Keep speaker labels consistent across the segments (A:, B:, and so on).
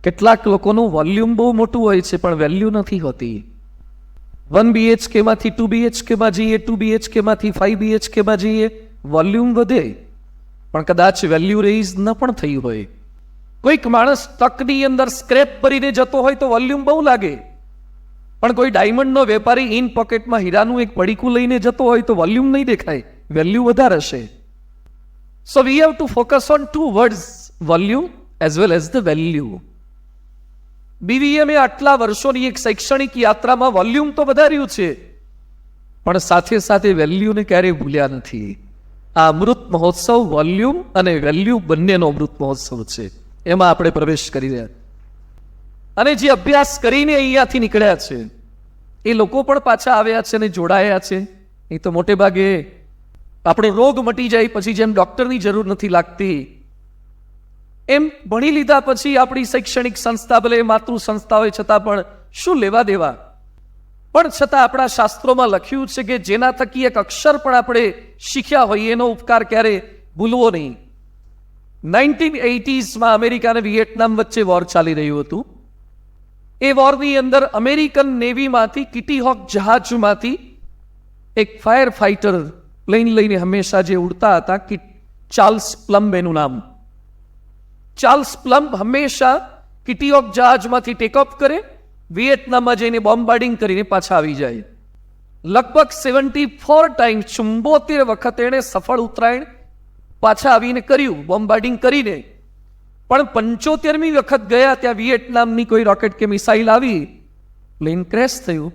A: કેટલાક લોકોનું વોલ્યુમ બહુ મોટું હોય છે પણ વેલ્યુ નથી હોતી. 1 BHK માંથી 2 BHK માં જઈએ, 2 BHK માંથી 5 BHK માં જઈએ, વોલ્યુમ વધે પણ કદાચ વેલ્યુ રેઇઝ ન પણ થઈ હોય. કોઈક માણસ તકની અંદર સ્ક્રેપ ભરીને જતો હોય તો વોલ્યુમ બહુ લાગે, પણ કોઈ ડાયમંડનો વેપારી ઇન પોકેટમાં હીરાનું એક પડીકું લઈને જતો હોય તો વોલ્યુમ નહીં દેખાય, વેલ્યુ વધારે હશે. So we have to focus on 2 words, volume as well as the value. બીવીએમએ આટલા વર્ષોની એક શૈક્ષણિક યાત્રામાં વોલ્યુમ તો વધાર્યું છે પણ સાથે સાથે વેલ્યુને ક્યારેય ભૂલ્યા નથી. આ અમૃત મહોત્સવ વોલ્યુમ અને વેલ્યુ બંનેનો અમૃત મહોત્સવ છે, એમાં આપણે પ્રવેશ કરી રહ્યા. અને જે અભ્યાસ કરીને અહીંયાથી નીકળ્યા છે એ લોકો પણ પાછા આવ્યા છે અને જોડાયા છે. એ તો મોટે ભાગે આપણો રોગ મટી જાય પછી જેમ ડોક્ટરની જરૂર નથી લાગતી એમ ભણી લીધા પછી આપણી શૈક્ષણિક સંસ્થા ભલે માતૃ સંસ્થા હોય છતાં પણ શું લેવા દેવા, પણ છતાં આપણા શાસ્ત્રોમાં લખ્યું છે કે જેના થકી એક અક્ષર પણ આપણે શીખ્યા હોય એનો ઉપકાર ક્યારે ભૂલવો નહીં. 1980s અમેરિકા અને વિયેટનામ વચ્ચે વોર ચાલી રહ્યું હતું. એ વોરની અંદર અમેરિકન નેવીમાંથી કિટી હોક જહાજમાંથી એક ફાયર ફાઇટર પ્લેન લઈને હંમેશા જે ઉડતા હતા, ચાર્લ્સ પ્લમ્બ એનું નામ. ચાર્લ્સ પ્લમ્બ હંમેશા કિટી હોક જહાજમાંથી ટેક ઓફ કરે, વિયેટનામમાં જઈને બોમ્બાર્ડિંગ કરીને પાછા આવી જાય. લગભગ 74 ટાઈમ્સ 74 વખત એણે સફળ ઉતરાયણ પાછા આવીને કર્યું, બોમ્બાર્ડિંગ કરીને. પણ 75મી વખત ગયા ત્યાં વિયેટનામની કોઈ રોકેટ કે મિસાઇલ આવી, પ્લેન ક્રેશ થયું.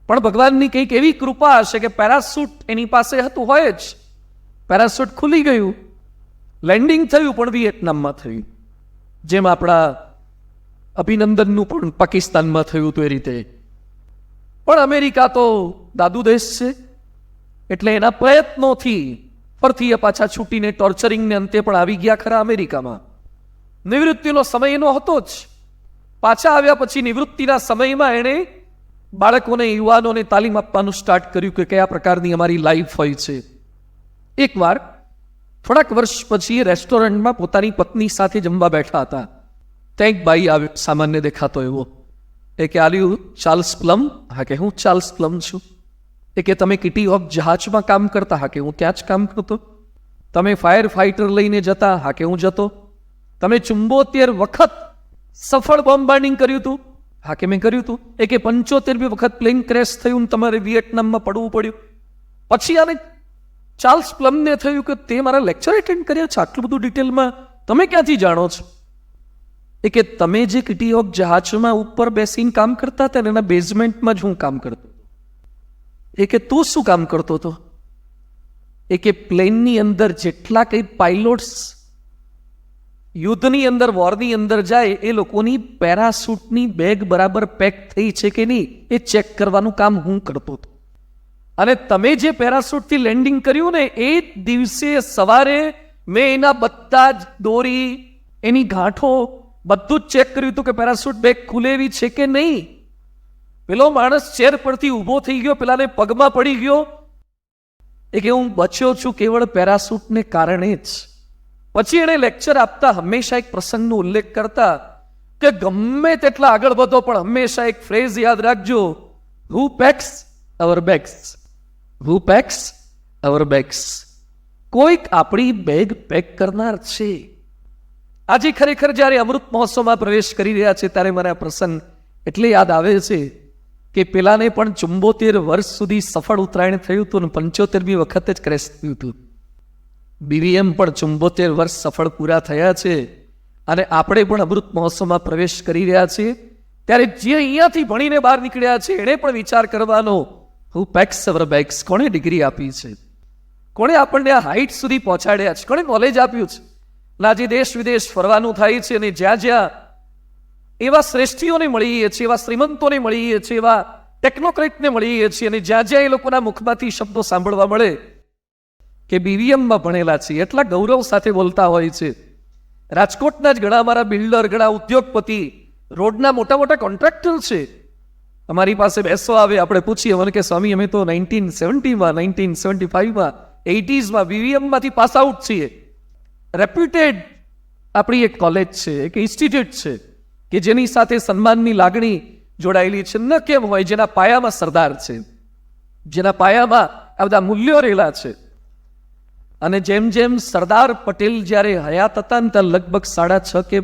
A: પણ ભગવાનની કંઈક એવી કૃપા હશે કે પેરાશૂટ એની પાસે હતું હોય જ, પેરાશૂટ ખુલી ગયું, લેન્ડિંગ થયું પણ વિયેટનામમાં થયું. જેમ આપણા અભિનંદનનું પણ પાકિસ્તાનમાં થયું હતું એ રીતે. પણ અમેરિકા તો દાદુ દેશ છે એટલે એના પ્રયત્નોથી ફરથી પાછા છૂટીને ટોર્ચરિંગને અંતે પણ આવી ગયા ખરા અમેરિકામાં. નિવૃત્તિનો સમય એનો હતો જ. પાછા આવ્યા પછી નિવૃત્તિના સમયમાં એણે બાળકોને યુવાનોને તાલીમ આપવાનું સ્ટાર્ટ કર્યું કે કયા પ્રકારની અમારી લાઈફ હોય છે. એકવાર થોડાક વર્ષ પછી એ રેસ્ટોરન્ટમાં પોતાની પત્ની સાથે જમવા બેઠા હતા. ત્યાં એક બાઈ આવ્યો, સામાન્ય દેખાતો એવો. એ કે આલ્યું ચાર્લ્સ પ્લમ્બ? હા કે હું ચાર્લ્સ પ્લમ્બ છું. એ કે તમે કિટી હોક જહાજમાં કામ કરતા? હા કે હું ત્યાં જ કામ કરતો. તમે ફાયર ફાઇટર લઈને જતા? હા કે હું જતો. તમે 74 વખત સફળ બોમ્બાર્ડિંગ કર્યું હતું? હા કે મેં કર્યું હતું. એ કે 75મી વખત પ્લેન ક્રેશ થયું તમારે વિયેટનામમાં પડવું પડ્યું. પછી આને ચાર્લ્સ પ્લમને થયું કે તે મારા લેક્ચર એટેન્ડ કર્યા છે, આટલું બધું ડિટેલમાં તમે ક્યાંથી જાણો છો? એ કે તમે જે કિટી હોક જહાજમાં ઉપર બેસીને કામ કરતા હતા એના બેઝમેન્ટમાં જ હું કામ કરતો. એ કે તું શું કામ કરતો હતો? એ કે પ્લેનની અંદર જેટલા કંઈ પાયલોટ્સ યુદ્ધની અંદર વોરની અંદર જાય એ લોકોની પેરાશૂટની બેગ બરાબર પેક થઈ છે કે નહીં એ ચેક કરવાનું કામ હું કરતો હતો. અને તમે જે પેરાશૂટથી લેન્ડિંગ કર્યું ને એ દિવસે સવારે મેં એના બધા જ દોરી, એની ગાંઠો બધું જ ચેક કર્યું હતું કે પેરાશૂટ બેગ ખુલેવી છે કે નહીં. પેલો માણસ ચેર પરથી ઊભો થઈ ગયો, પેલાને પગમાં પડી ગયો. એ કે હું બચ્યો છું કેવળ પેરાશૂટને કારણે જ. પછી એણે લેક્ચર આપતા હંમેશા એક પ્રસંગનો ઉલ્લેખ કરતા કે ગમે તેટલા આગળ વધો પણ હંમેશા એક ફ્રેઝ યાદ રાખજો, હુ પેક્સ અવર બેગ્સ, હુ પેક્સ અવર બેગ્સ. કોઈક આપણી બેગ પેક કરનાર છે. આજે ખરેખર જ્યારે અમૃત મહોત્સવમાં પ્રવેશ કરી રહ્યા છે ત્યારે મને આ પ્રસંગ એટલે યાદ આવે છે કે પેલાને પણ 74 વર્ષ સુધી સફળ ઉત્તરાયણ થયું હતું અને 75મી વખતે જ ક્રેશ થયું હતું. બીવીએમ પણ 74 વર્ષ સફળ પૂરા થયા છે અને આપણે પણ અમૃત મહોત્સવમાં પ્રવેશ કરી રહ્યા છીએ. ત્યારે જે અહીંયાથી ભણીને બહાર નીકળ્યા છે એણે પણ વિચાર કરવાનો, હુ પેક્સ અવર બેગ્સ. કોણે ડિગ્રી આપી છે? કોણે આપણને આ હાઇટ સુધી પહોંચાડ્યા છે? કોણે નોલેજ આપ્યું છે? આજે દેશ વિદેશ ફરવાનું થાય છે અને જ્યાં જ્યાં એવા શ્રેષ્ઠીઓને મળીએ છીએ, એવા શ્રીમંતોને મળીએ છીએ, એવા ટેકનોક્રેટને મળીએ છીએ અને જ્યાં જ્યાં એ લોકોના મુખમાંથી શબ્દો સાંભળવા મળે કે બીવીએમમાં ભણેલા છે એટલા ગૌરવ સાથે બોલતા હોય છે. રાજકોટના જ ઘણા અમારા બિલ્ડર, ઘણા ઉદ્યોગપતિ, રોડના મોટા મોટા કોન્ટ્રાક્ટર છે. અમારી પાસે બેસવા આવે, આપણે પૂછીએ મને કે સ્વામી અમે તો 1970માં, 1975માં, 80sમાં બીવીએમમાંથી પાસ આઉટ છીએ. રેપ્યુટેડ આપણી એક કોલેજ છે, એક ઇન્સ્ટિટ્યૂટ છે, કે જેની સાથે સન્માનની લાગણી જોડાયેલી છે. ન કેમ હોય? જેના પાયામાં સરદાર છે, જેના પાયામાં આ બધા મૂલ્યો રહેલા છે. અને જેમ જેમ સરદાર પટેલ જ્યારે હયાત હતા ને ત્યાં લગભગ 6.5 કે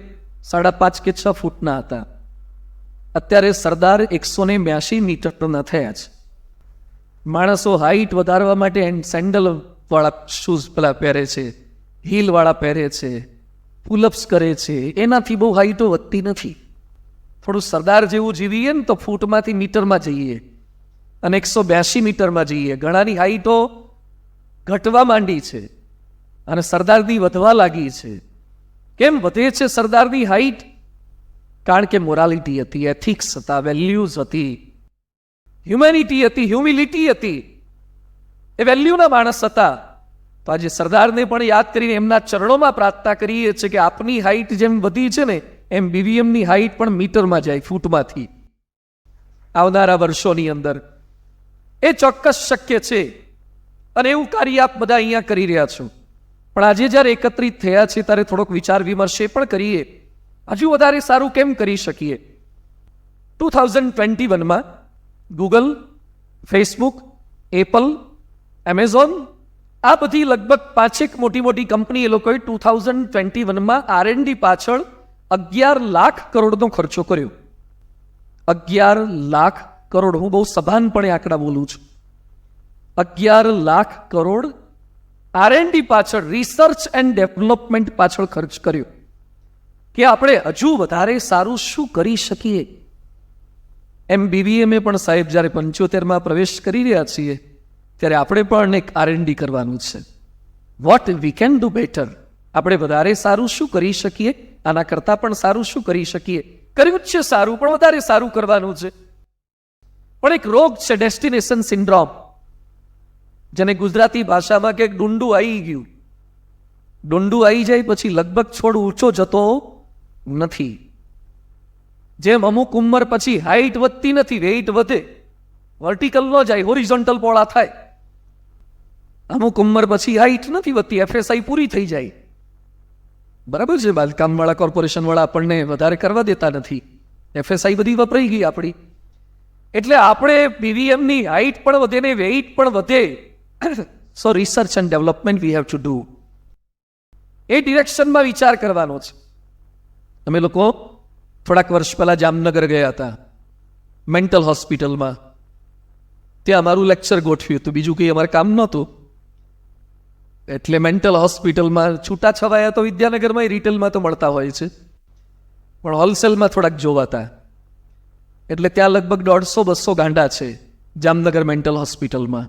A: 5.5 કે 6 ફૂટના હતા. અત્યારે સરદાર 182 મીટરના થયા છે. માણસો હાઈટ વધારવા માટે સેન્ડલ વાળા શૂઝ પેલા પહેરે છે, હીલ વાળા પહેરે છે, પુલઅપ્સ કરે છે. એનાથી બહુ હાઈટો વધતી નથી. થોડું સરદાર જેવું જીવીએ ને તો ફૂટમાંથી મીટરમાં જઈએ અને 182 મીટરમાં જઈએ. ઘણાની હાઈટો ઘટવા માંડી છે અને સરદારની વધવા લાગી છે. કેમ વધે છે સરદારની હાઈટ? કારણ કે મોરાલિટી હતી, એથિક્સ હતા, વેલ્યુઝ હતી, હ્યુમેનિટી હતી, હ્યુમિલિટી હતી. એ વેલ્યુના માણસ હતા. તો આજે સરદારને પણ યાદ કરીને એમના ચરણોમાં પ્રાર્થના કરીએ છીએ કે આપની હાઈટ જેમ વધી છે ને એમ BVMની હાઈટ પણ મીટરમાં જાય, ફૂટમાંથી. આવનારા વર્ષોની અંદર એ ચોક્કસ શક્ય છે અને એવું કાર્ય આપ બધા અહીંયા કરી રહ્યા છો. પણ આજે જ્યારે એકત્રિત થયા છે ત્યારે થોડોક વિચાર વિમર્શ એ પણ કરીએ હજુ વધારે સારું કેમ કરી શકીએ. 2021માં ગૂગલ, ફેસબુક, એપલ, એમેઝોન આ બધી લગભગ 5 મોટી મોટી કંપની એ લોકોએ 2021માં R&D પાછળ 11 લાખ કરોડનો ખર્ચો કર્યો. 11 લાખ કરોડ. હું બહુ સભાનપણે આંકડા બોલું છું. 11 લાખ કરોડ R&D પાછળ, રિસર્ચ એન્ડ ડેવલપમેન્ટ પાછળ ખર્ચ કર્યો કે આપણે હજુ વધારે સારું શું કરી શકીએ. એમ BVMએ પણ સાહેબ જ્યારે 75માં પ્રવેશ કરી રહ્યા છીએ ત્યારે આપણે પણ એક R&D કરવાનું છે. What we can do better. આપણે વધારે સારું શું કરી શકીએ, આના કરતાં પણ સારું શું કરી શકીએ. કર્યું જ છે સારું, પણ વધારે સારું કરવાનું છે. પણ એક રોગ છે ડેસ્ટિનેશન સિન્ડ્રોમ, જેને ગુજરાતી ભાષામાં કે ડુંડું આવી ગયું. ડુંડું આવી જાય પછી લગભગ છોડ ઊંચો જતો નથી. જેમ અમુક ઉંમર પછી હાઈટ વધતી નથી, વેઇટ વધે. વર્ટિકલ ન જાય, હોરિઝોન્ટલ પોળા થાય. અમુક ઉંમર પછી હાઈટ નથી વધતી, FSI પૂરી થઈ જાય. બરાબર છે. બાંધકામવાળા કોર્પોરેશનવાળા આપણને વધારે કરવા દેતા નથી. FSI બધી વપરાઈ ગઈ આપણી. એટલે આપણે BVMની હાઈટ પણ વધે ને વેઇટ પણ વધે. So research and development we have to do. એ ડિરેક્શનમાં વિચાર કરવાનો છે. અમે લોકો થોડાક વર્ષ પહેલા જામનગર ગયા હતા, મેન્ટલ હોસ્પિટલમાં. ત્યાં અમારું લેક્ચર ગોઠવ્યું હતું, બીજું કંઈ અમારે કામ નહોતું. એટલે મેન્ટલ હોસ્પિટલમાં છૂટા છવાયા તો વિદ્યાનગરમાં રિટેલમાં તો મળતા હોય છે, પણ હોલસેલમાં થોડાક જોવાતા. એટલે ત્યાં લગભગ 150-200 ગાંડા છે જામનગર મેન્ટલ હોસ્પિટલમાં.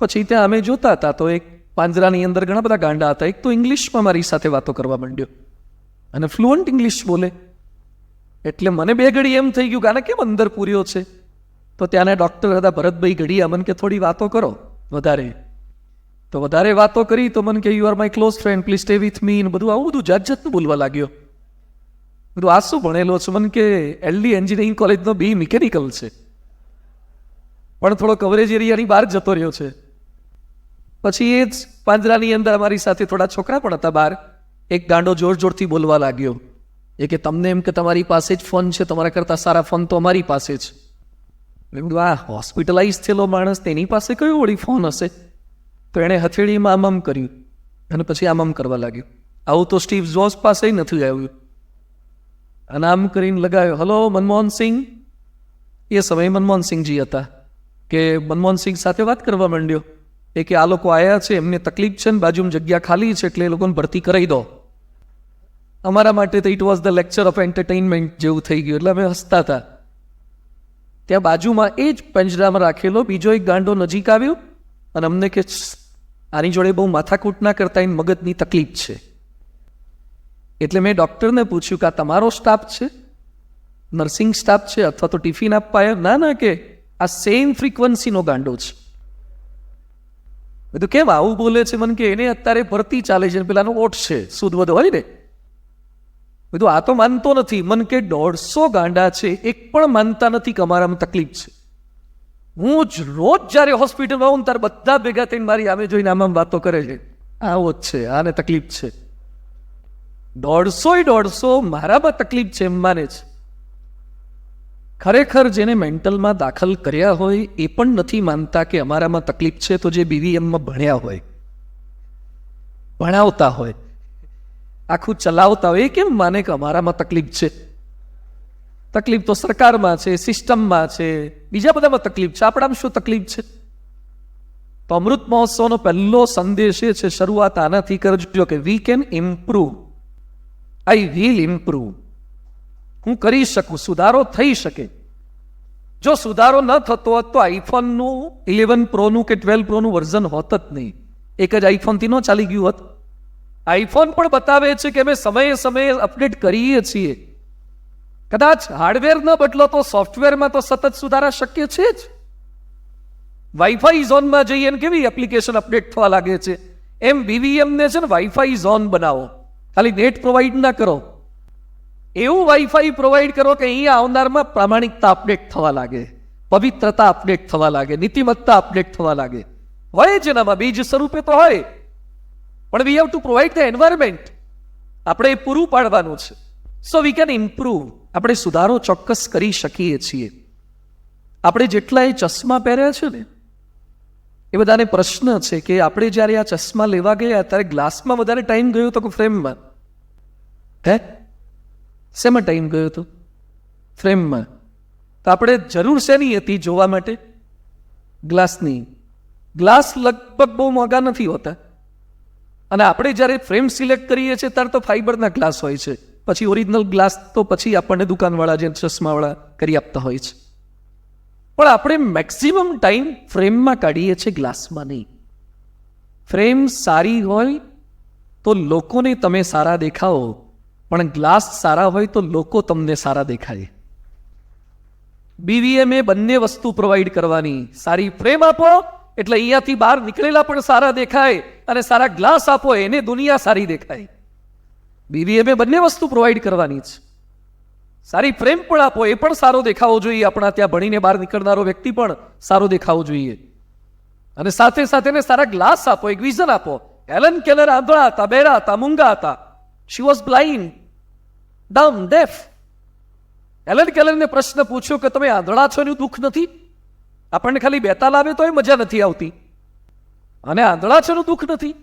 A: પછી ત્યાં અમે જોતા હતા તો એક પાંજરાની અંદર ઘણા બધા ગાંડા હતા. એક તો ઇંગ્લિશમાં મારી સાથે વાતો કરવા માંડ્યો અને ફ્લુઅન્ટ ઇંગ્લિશ બોલે. એટલે મને બે ઘડી એમ થઈ ગયું કે આને કેમ અંદર પૂર્યો છે. તો ત્યાંના ડૉક્ટર હતા ભરતભાઈ ઘડિયા, મને કે થોડી વાતો કરો વધારે. તો વધારે વાતો કરી તો મને કે you are my close friend, please stay with me ને બધું આવું બધું જાત જાતનું બોલવા લાગ્યો. બધું આ શું ભણેલો છે? મને કે LD એન્જિનિયરિંગ કોલેજનો BE મિકેનિકલ છે, પણ થોડો કવરેજ એરિયાની બહાર જતો રહ્યો છે. પછી એ જ પાંજરાની અંદર અમારી સાથે થોડા છોકરા પણ હતા બહાર. એક ગાંડો જોર જોરથી બોલવા લાગ્યો. એ કે તમને એમ કે તમારી પાસે જ ફોન છે, તમારા કરતાં સારા ફોન તો અમારી પાસે છે. આ હોસ્પિટલાઇઝ થયેલો માણસ, તેની પાસે કયો વળી ફોન હશે? તો એણે હથેળીમાં આમ કર્યું અને પછી આમ કરવા લાગ્યું. આવું તો સ્ટીવ જોબ્સ પાસે નથી આવ્યું. અને આમ કરીને લગાવ્યો, હલો મનમોહનસિંહ. એ સમયે મનમોહનસિંહજી હતા. કે મનમોહનસિંહ સાથે વાત કરવા માંડ્યો. એ કે આ લોકો આવ્યા છે, એમને તકલીફ છે ને બાજુમાં જગ્યા ખાલી છે, એટલે એ લોકોને ભરતી કરાવી દો. અમારા માટે તો it was the lecture of entertainment જેવું થઈ ગયું. એટલે અમે હસતા હતા. ત્યાં બાજુમાં એ જ પંજરામાં રાખેલો બીજો એક ગાંડો નજીક આવ્યો અને અમને કે આની જોડે બહુ માથાકૂટ ના કરતા, એની મગજની તકલીફ છે. એટલે મેં ડૉક્ટરને પૂછ્યું કે આ તમારો સ્ટાફ છે, નર્સિંગ સ્ટાફ છે, અથવા તો ટિફિન આપવા આવ્યો? ના ના, કે આ સેમ ફ્રીક્વન્સીનો ગાંડો છે. બધું કેમ આવું બોલે છે? મને કે એને અત્યારે ભરતી ચાલે છે, પેલાનો ઓટ છે, સુદ વધુ હોય ને. બધું આ તો માનતો નથી. મને કે 150 ગાંડા છે, એક પણ માનતા નથી કે અમારામાં તકલીફ છે. હું જ રોજ જ્યારે હોસ્પિટલમાં આવું ત્યારે બધા ભેગા થઈને મારી આમે જોઈને આમ વાતો કરે છે, આવો જ છે, આને તકલીફ છે. 150 મારામાં તકલીફ છે એમ માને છે. ખરેખર જેને મેન્ટલમાં દાખલ કર્યા હોય એ પણ નથી માનતા કે અમારામાં તકલીફ છે. તો જે બીવીએમમાં ભણ્યા હોય, ભણાવતા હોય, આખું ચલાવતા હોય, એ કેમ માને કે અમારામાં તકલીફ છે? તકલીફ તો સરકારમાં છે, સિસ્ટમમાં છે, બીજા બધામાં તકલીફ છે, આપણામાં શું તકલીફ છે? તો અમૃત મહોત્સવનો પહેલો સંદેશ એ છે, શરૂઆત આનાથી કરજો કે we can improve, I will improve. હું કરી શકું, સુધારો થઈ શકે. જો સુધારો ન થતો હોત તો આઈફોનનું 11 પ્રોનું કે 12 પ્રોનું વર્ઝન હોત જ નહીં. એક જ આઈફોનથી ન ચાલી ગયું હોત. આઈફોન પણ બતાવે છે કે અમે સમયે સમયે અપડેટ કરીએ છીએ. કદાચ હાર્ડવેર ન બદલો તો સોફ્ટવેરમાં તો સતત સુધારા શક્ય છે જ. વાઈફાઈ ઝોનમાં જઈએ કેવી એપ્લિકેશન અપડેટ થવા લાગે છે, એમ બીવીએમને છે ને વાઈફાઈ ઝોન બનાવો. ખાલી નેટ પ્રોવાઈડ ના કરો, એવું વાઈફાઈ પ્રોવાઈડ કરો કે અહીંયા આવનારમાં પ્રામાણિકતા અપડેટ થવા લાગે, પવિત્રતા અપડેટ થવા લાગે, નીતિમત્તા અપડેટ થવા લાગે. હોય જેનામાં બીજ સ્વરૂપે તો હોય, પણ વી have two provide the environment. આપણે એ પૂરું પાડવાનું છે. સો વી કેન ઇમ્પ્રુવ. આપણે સુધારો ચોક્કસ કરી શકીએ છીએ. આપણે જેટલા એ ચશ્મા પહેર્યા છે ને, એ બધાને પ્રશ્ન છે કે આપણે જ્યારે આ ચશ્મા લેવા ગયા ત્યારે ગ્લાસમાં વધારે ટાઈમ ગયો હતો કે ફ્રેમમાં? હે, શેમાં ટાઈમ ગયો હતો? ફ્રેમમાં. તો આપણે જરૂર શેની હતી જોવા માટે? ગ્લાસની. ગ્લાસ લગભગ બહુ મોંઘા નથી હોતા, અને આપણે જ્યારે ફ્રેમ સિલેક્ટ કરીએ છીએ ત્યારે તો ફાઈબરના ગ્લાસ હોય છે. પછી ઓરિજિનલ ગ્લાસ તો પછી આપણને દુકાનવાળા જે ચશ્માવાળા કરી આપતા હોય છે. પણ આપણે મેક્સિમમ ટાઈમ ફ્રેમમાં કાઢીએ છીએ, ગ્લાસમાં નહીં. ફ્રેમ સારી હોય તો લોકોને તમે સારા દેખાઓ, પણ ગ્લાસ સારા હોય તો લોકો તમને સારા દેખાય. બીવીએમ એ બંને વસ્તુ પ્રોવાઈડ કરવાની. સારી ફ્રેમ આપો એટલે અહીંયાથી બહાર નીકળેલા પણ સારા દેખાય, અને સારા ગ્લાસ આપો એને દુનિયા સારી દેખાય. બીવીએમ એ બંને વસ્તુ પ્રોવાઈડ કરવાની છે. સારી ફ્રેમ પણ આપો, એ પણ સારો દેખાવો જોઈએ. આપણા ત્યાં ભણીને બહાર નીકળનારો વ્યક્તિ પણ સારો દેખાવો જોઈએ. અને સાથે સાથે સારા ગ્લાસ આપો, એક વિઝન આપો. હેલન કેલર આંધળા હતા, બહેરા હતા, મૂંગા હતા. She was blind, dumb, deaf. Helen કેલરને પ્રશ્ન પૂછ્યો કે તમે આંધળા છો એનું દુઃખ નથી? આપણને ખાલી બેતાલ આવે તો એ મજા નથી આવતી, અને આંધળા છો એનું દુઃખ નથી.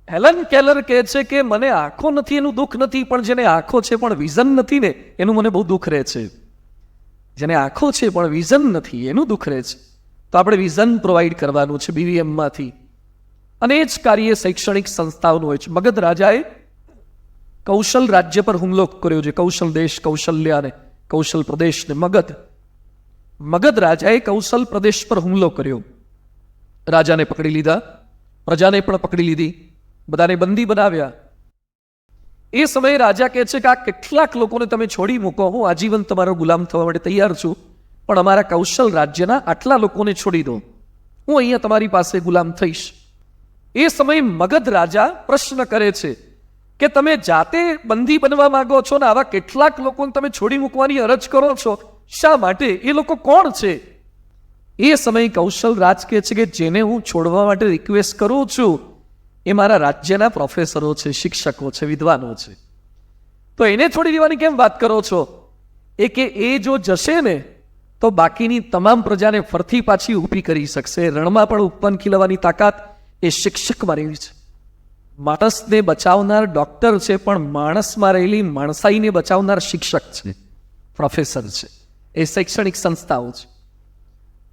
A: હેલન કેલર કહે છે કે મને આંખો નથી એનું દુઃખ નથી, પણ જેને આંખો છે પણ વિઝન નથી ને એનું મને બહુ દુઃખ રહે છે. જેને આંખો છે પણ વિઝન નથી એનું દુઃખ રહે છે. તો આપણે વિઝન પ્રોવાઈડ કરવાનું છે બીવીએમમાંથી. અને એ જ કાર્ય શૈક્ષણિક સંસ્થાઓનું હોય છે. મગધ રાજાએ કૌશલ રાજ્ય પર હુમલો કર્યો છે. કૌશલ દેશ, કૌશલ્ય અને કૌશલ પ્રદેશ ને મગધ રાજાએ કૌશલ પ્રદેશ પર હુમલો કર્યો. રાજાને પકડી લીધા, પ્રજાને પણ પકડી લીધી, બધાને બંદી બનાવ્યા. એ સમયે રાજા કહે છે કે આ કેટલાક લોકોને તમે છોડી મૂકો, હું આજીવન તમારો ગુલામ થવા માટે તૈયાર છું, પણ અમારા કૌશલ રાજ્યના આટલા લોકોને છોડી દો, હું અહીંયા તમારી પાસે ગુલામ થઈશ. એ સમયે મગધ રાજા પ્રશ્ન કરે છે કે તમે જાતે બંદી બનવા માંગો છો ને આવા કેટલાક લોકોને તમે છોડી મૂકવાની અરજ કરો છો, શા માટે? એ લોકો કોણ છે? એ સમયે કૌશલ રાજ કહે છે કે જેને હું છોડવા માટે રિક્વેસ્ટ કરું છું એ મારા રાજ્યના પ્રોફેસરો છે, શિક્ષકો છે, વિદ્વાનો છે. તો એને છોડી દેવાની કેમ વાત કરો છો? એ કે એ જો જશે ને તો બાકીની તમામ પ્રજાને ફરતી પાછી ઊભી કરી શકશે. રણમાં પણ ઉપવન ખીલવાની તાકાત એ શિક્ષકમાં રહેલી છે. માણસને બચાવનાર ડોક્ટર છે, પણ માણસમાં રહેલી માણસાઈને બચાવનાર શિક્ષક છે, પ્રોફેસર છે. એ શૈક્ષણિક સંસ્થાઓ છે.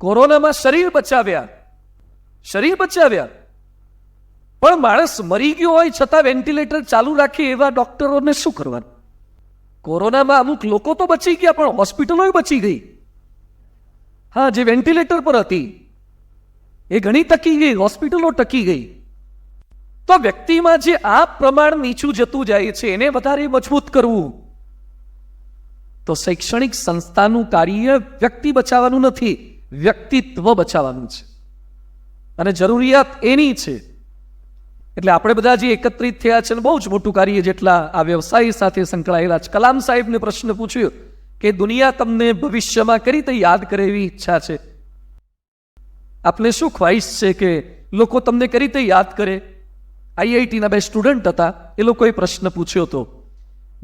A: કોરોનામાં શરીર બચાવ્યા, પણ માણસ મરી ગયો હોય છતાં વેન્ટિલેટર ચાલુ રાખે એવા ડોક્ટરોને શું કરવાનું? કોરોનામાં અમુક લોકો તો બચી ગયા, પણ હોસ્પિટલો બચી ગઈ. હા, જે વેન્ટિલેટર પર હતી એ ઘણી ટકી ગઈ, હોસ્પિટલો ટકી ગઈ. તો વ્યક્તિમાં જે આ પ્રમાણ નીચું જતું જાય છે એને વધારે મજબૂત કરવું. તો શૈક્ષણિક સંસ્થાનું કાર્ય વ્યક્તિ બચાવવાનું નથી, વ્યક્તિત્વ બચાવવાનું છે, અને જરૂરિયાત એની છે. એટલે આપણે બધા જે એકત્રિત થયા છે બહુ જ મોટું કાર્ય, જેટલા આ વ્યવસાય સાથે સંકળાયેલા છે. કલામ સાહેબને પ્રશ્ન પૂછ્યો કે દુનિયા તમને ભવિષ્યમાં કઈ રીતે યાદ કરે એવી ઈચ્છા છે? આપને શું ખ્વાહિશ છે કે લોકો તમને કઈ રીતે યાદ કરે? આઈઆઈટીના 2 સ્ટુડન્ટ હતા. એ લોકોએ પ્રશ્ન પૂછ્યો હતો,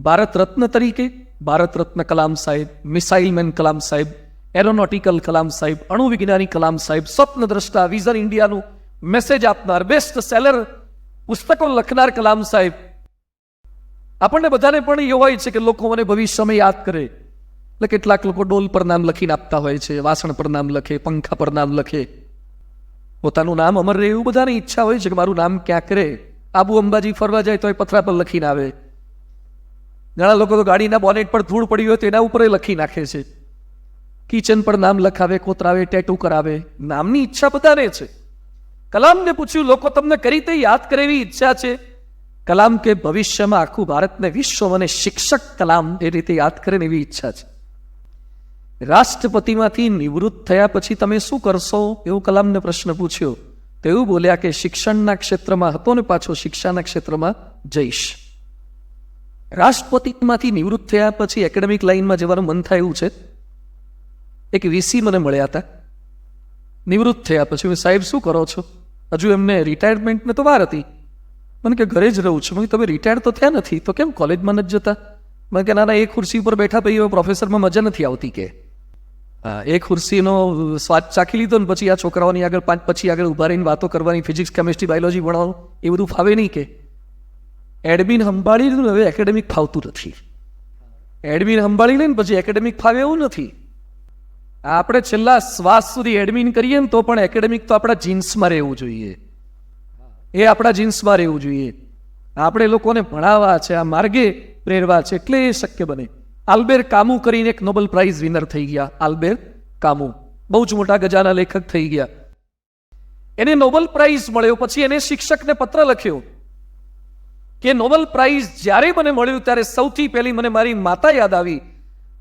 A: ભારત રત્ન તરીકે ભારત રત્ન કલામ સાહેબ, મિસાઇલ મેન કલામ સાહેબ, એરોનોટિકલ કલામ સાહેબ, અણુ વિજ્ઞાની કલામ સાહેબ, સ્વપ્ન દ્રષ્ટા, વિઝન ઇન્ડિયાનું મેસેજ આપનાર, બેસ્ટ સેલર પુસ્તકો લખનાર કલામ સાહેબ. આપણને બધાને પણ એવું હોય છે કે લોકો મને ભવિષ્યમાં યાદ કરે. એટલે કેટલાક લોકો ડોલ પર નામ લખીને આપતા હોય છે, વાસણ પર નામ લખે, પંખા પર નામ લખે, પોતાનું નામ અમર રહે એવું બધાની ઈચ્છા હોય છે કે મારું નામ ક્યાંક રહે. આબુ અંબાજી ફરવા જાય તો એ પથરા પર લખીને આવે. ઘણા લોકો તો ગાડીના બોનેટ પર ધૂળ પડી હોય તો એના ઉપર લખી નાખે છે. કિચન પર નામ લખાવે, કોતરાવે, ટેટુ કરાવે. નામની ઈચ્છા બધાને છે. કલામને પૂછ્યું, લોકો તમને કરી તે યાદ કરે એવી ઈચ્છા છે? કલામ કે ભવિષ્યમાં આખું ભારતને વિશ્વ અને શિક્ષક કલામ એ રીતે યાદ કરે ને એવી ઈચ્છા છે. રાષ્ટ્રપતિમાંથી નિવૃત્ત થયા પછી તમે શું કરશો એવું કલામને પ્રશ્ન પૂછ્યો. તો એવું બોલ્યા કે શિક્ષણના ક્ષેત્રમાં હતો ને પાછો શિક્ષાના ક્ષેત્રમાં જઈશ. રાષ્ટ્રપતિમાંથી નિવૃત્ત થયા પછી એકેડેમિક લાઇનમાં જવાનું મન થાય એવું છે. એક વીસી મને મળ્યા હતા. નિવૃત્ત થયા પછી, સાહેબ શું કરો છો? હજુ એમને રિટાયરમેન્ટને તો વાર હતી. મને કે ઘરે જ રહું છું. મને તમે રિટાયર તો થયા નથી તો કેમ કોલેજમાં નથી જતા? મને કે ના, એ ખુરશી ઉપર બેઠા પછી પ્રોફેસરમાં મજા નથી આવતી. કે એ ખુરશીનો સ્વાદ ચાખી લીધો ને પછી આ છોકરાઓની આગળ પછી આગળ ઉભા રહીને વાતો કરવાની, ફિઝિક્સ, કેમિસ્ટ્રી, બાયોલોજી ભણવાનું એ બધું ફાવે નહીં. કે એડમિન સંભાળી લીધું, હવે એકેડેમિક ફાવતું નથી. એડમિન સંભાળી લઈને પછી એકેડેમિક ફાવે એવું નથી. આપણે છેલ્લા શ્વાસ સુધી એડમિન કરીએ ને તો પણ એકેડેમિક તો આપણા જીન્સમાં રહેવું જોઈએ. એ આપણા જીન્સમાં રહેવું જોઈએ. આપણે લોકોને ભણાવવા છે, આ માર્ગે પ્રેરવા છે, એટલે એ શક્ય બને. આલ્બેર કામુ કરીને એક નોબેલ પ્રાઇઝ વિનર થઈ ગયા. આલ્બેર કામુ બહુ જ મોટા ગજાના લેખક થઈ ગયા. એને નોબેલ પ્રાઇઝ મળ્યો. પછી એને શિક્ષકને પત્ર લખ્યો કે નોબેલ પ્રાઇઝ જ્યારે મને મળ્યું ત્યારે સૌથી પહેલી મને મારી માતા યાદ આવી,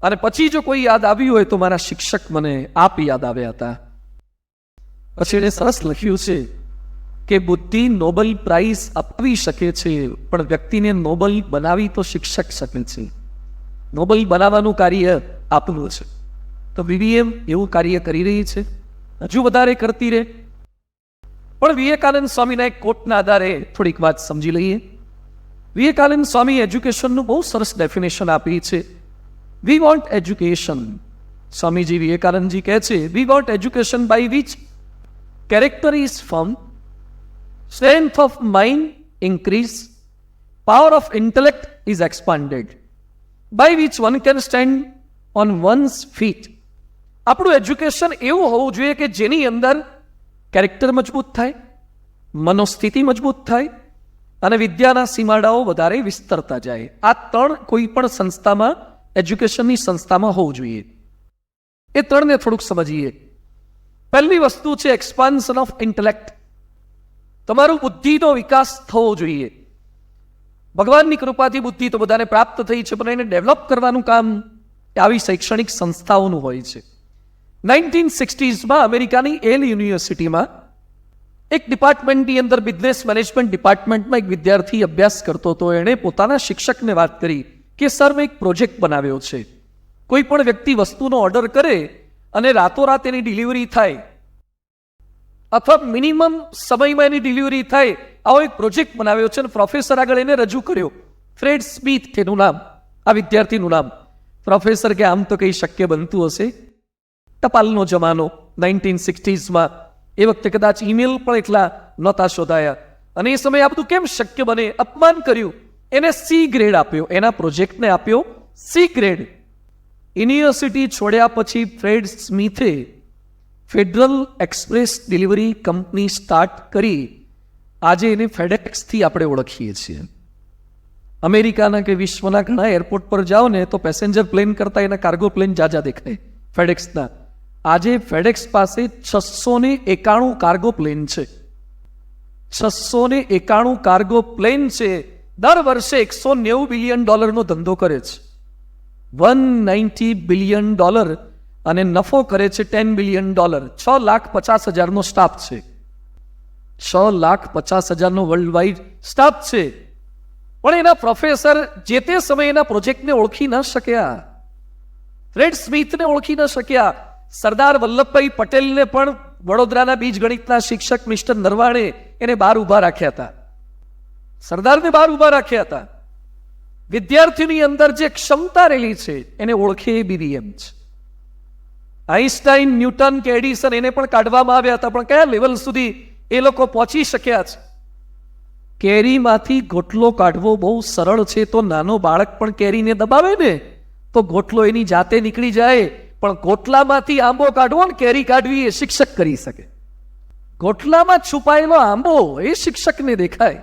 A: અને પછી જો કોઈ યાદ આવ્યું હોય તો મારા શિક્ષક મને આપ યાદ આવ્યા હતા. પછી એને સરસ લખ્યું છે કે બુદ્ધિ નોબેલ પ્રાઇઝ અપાવી શકે છે, પણ વ્યક્તિને નોબેલ બનાવી તો શિક્ષક શકે છે. નોબેલ બનાવવાનું કાર્ય આપનું છે. તો બીબીએમ એવું કાર્ય કરી રહી છે, હજુ વધારે કરતી રહે. પણ વિવેકાનંદ સ્વામીના એક કોટના આધારે થોડીક વાત સમજી લઈએ. વિવેકાનંદ સ્વામી એજ્યુકેશનનું બહુ સરસ ડેફિનેશન આપી છે. We want education. Swamiji Vivekanandaji કહે છે, we want education by which character is firm, strength of mind increase, power of intellect is expanded, by which one can stand on one's feet. આપણું એજ્યુકેશન એવું હોવું જોઈએ કે જેની અંદર કેરેક્ટર મજબૂત થાય, મનોસ્થિતિ મજબૂત થાય અને વિદ્યાના સીમાડાઓ વધારે વિસ્તરતા જાય. આ 3 કોઈ પણ સંસ્થામાં, એજ્યુકેશનની સંસ્થામાં હોવું જોઈએ. એ 3ને થોડુંક સમજીએ. પહેલી વસ્તુ છે એક્સપાન્શન ઓફ ઇન્ટેલેક્ટ. તમારું બુદ્ધિનો વિકાસ થવો જોઈએ. ભગવાનની કૃપાથી બુદ્ધિ તો બધાને પ્રાપ્ત થઈ છે, પણ એને ડેવલપ કરવાનું કામ આવી શૈક્ષણિક સંસ્થાઓનું હોય છે. 1960s અમેરિકાની એલ યુનિવર્સિટીમાં એક ડિપાર્ટમેન્ટની અંદર, બિઝનેસ મેનેજમેન્ટ ડિપાર્ટમેન્ટમાં એક વિદ્યાર્થી અભ્યાસ કરતો હતો. એણે પોતાના શિક્ષકને વાત કરી કે સર, મેં એક પ્રોજેક્ટ બનાવ્યો છે. કોઈ પણ વ્યક્તિ વસ્તુનો ઓર્ડર કરે અને રાતોરાત એની ડિલિવરી થાય, અથવા મિનિમમ સમયમાં એની ડિલિવરી થાય, આવો એક પ્રોજેક્ટ બનાવ્યો છે. અને પ્રોફેસર આગળ એને રજૂ કર્યો. ફ્રેડ સ્મિથ તેનું નામ, આ વિદ્યાર્થીનું નામ. પ્રોફેસર કે આમ તો કંઈ શક્ય બનતું હશે. ટપાલનો જમાનો 1960s. એ વખતે કદાચ ઈમેલ પણ એટલા નહોતા શોધાયા, અને એ સમયે આ બધું કેમ શક્ય બને? અપમાન કર્યું. એને સી ગ્રેડ આપ્યો, એના પ્રોજેક્ટને આપ્યો સી ગ્રેડ. યુનિવર્સિટી છોડ્યા પછી ફ્રેડ સ્મિથે Federal Express delivery company start કરી. આજે એને ફેડેક્સથી આપણે ઓળખીએ છીએ. અમેરિકાના કે વિશ્વના ઘણા એરપોર્ટ પર જાઓ ને તો પેસેન્જર પ્લેન કરતા એના કાર્ગો પ્લેન જાજા દેખાય ફેડેક્સના. આજે ફેડેક્સ પાસે 691 કાર્ગો પ્લેન છે. 691 કાર્ગો પ્લેન છે. દર વર્ષે $190 બિલિયન ધંધો કરે છે. $190 બિલિયન અને નફો કરે છે $10 બિલિયન. 6,50,000નો સ્ટાફ છે. 6,50,000નો વર્લ્ડ વાઇડ સ્ટાફ છે. પણ એના પ્રોફેસર જે તે સમયે એના પ્રોજેક્ટને ઓળખી ન શક્યા. ફ્રેડ સ્મિથને ઓળખી ન શક્યા. સરદાર વલ્લભભાઈ પટેલને પણ વડોદરાના બીજગણિતના શિક્ષક મિસ્ટર નરવાણે એને બહાર ઊભા રાખ્યા હતા. સરદારને બહાર ઉભા રાખ્યા હતા. વિદ્યાર્થીની અંદર જે ક્ષમતા રહેલી છે એને ઓળખે એ BVM છે. આઈન્સ્ટાઈન, ન્યૂટન કે એડિસન એને પણ કાઢવામાં આવ્યા હતા, પણ કયા લેવલ સુધી એ લોકો પહોંચી શક્યા છે? કેરીમાંથી ગોટલો કાઢવો બહુ સરળ છે, તો નાનો બાળક પણ કેરીને દબાવે ને તો ગોટલો એની જાતે નીકળી જાય, પણ ગોટલામાંથી આંબો કાઢવો ને કેરી કાઢવી એ શિક્ષક કરી શકે. ગોટલામાં છુપાયેલો આંબો એ શિક્ષકને દેખાય.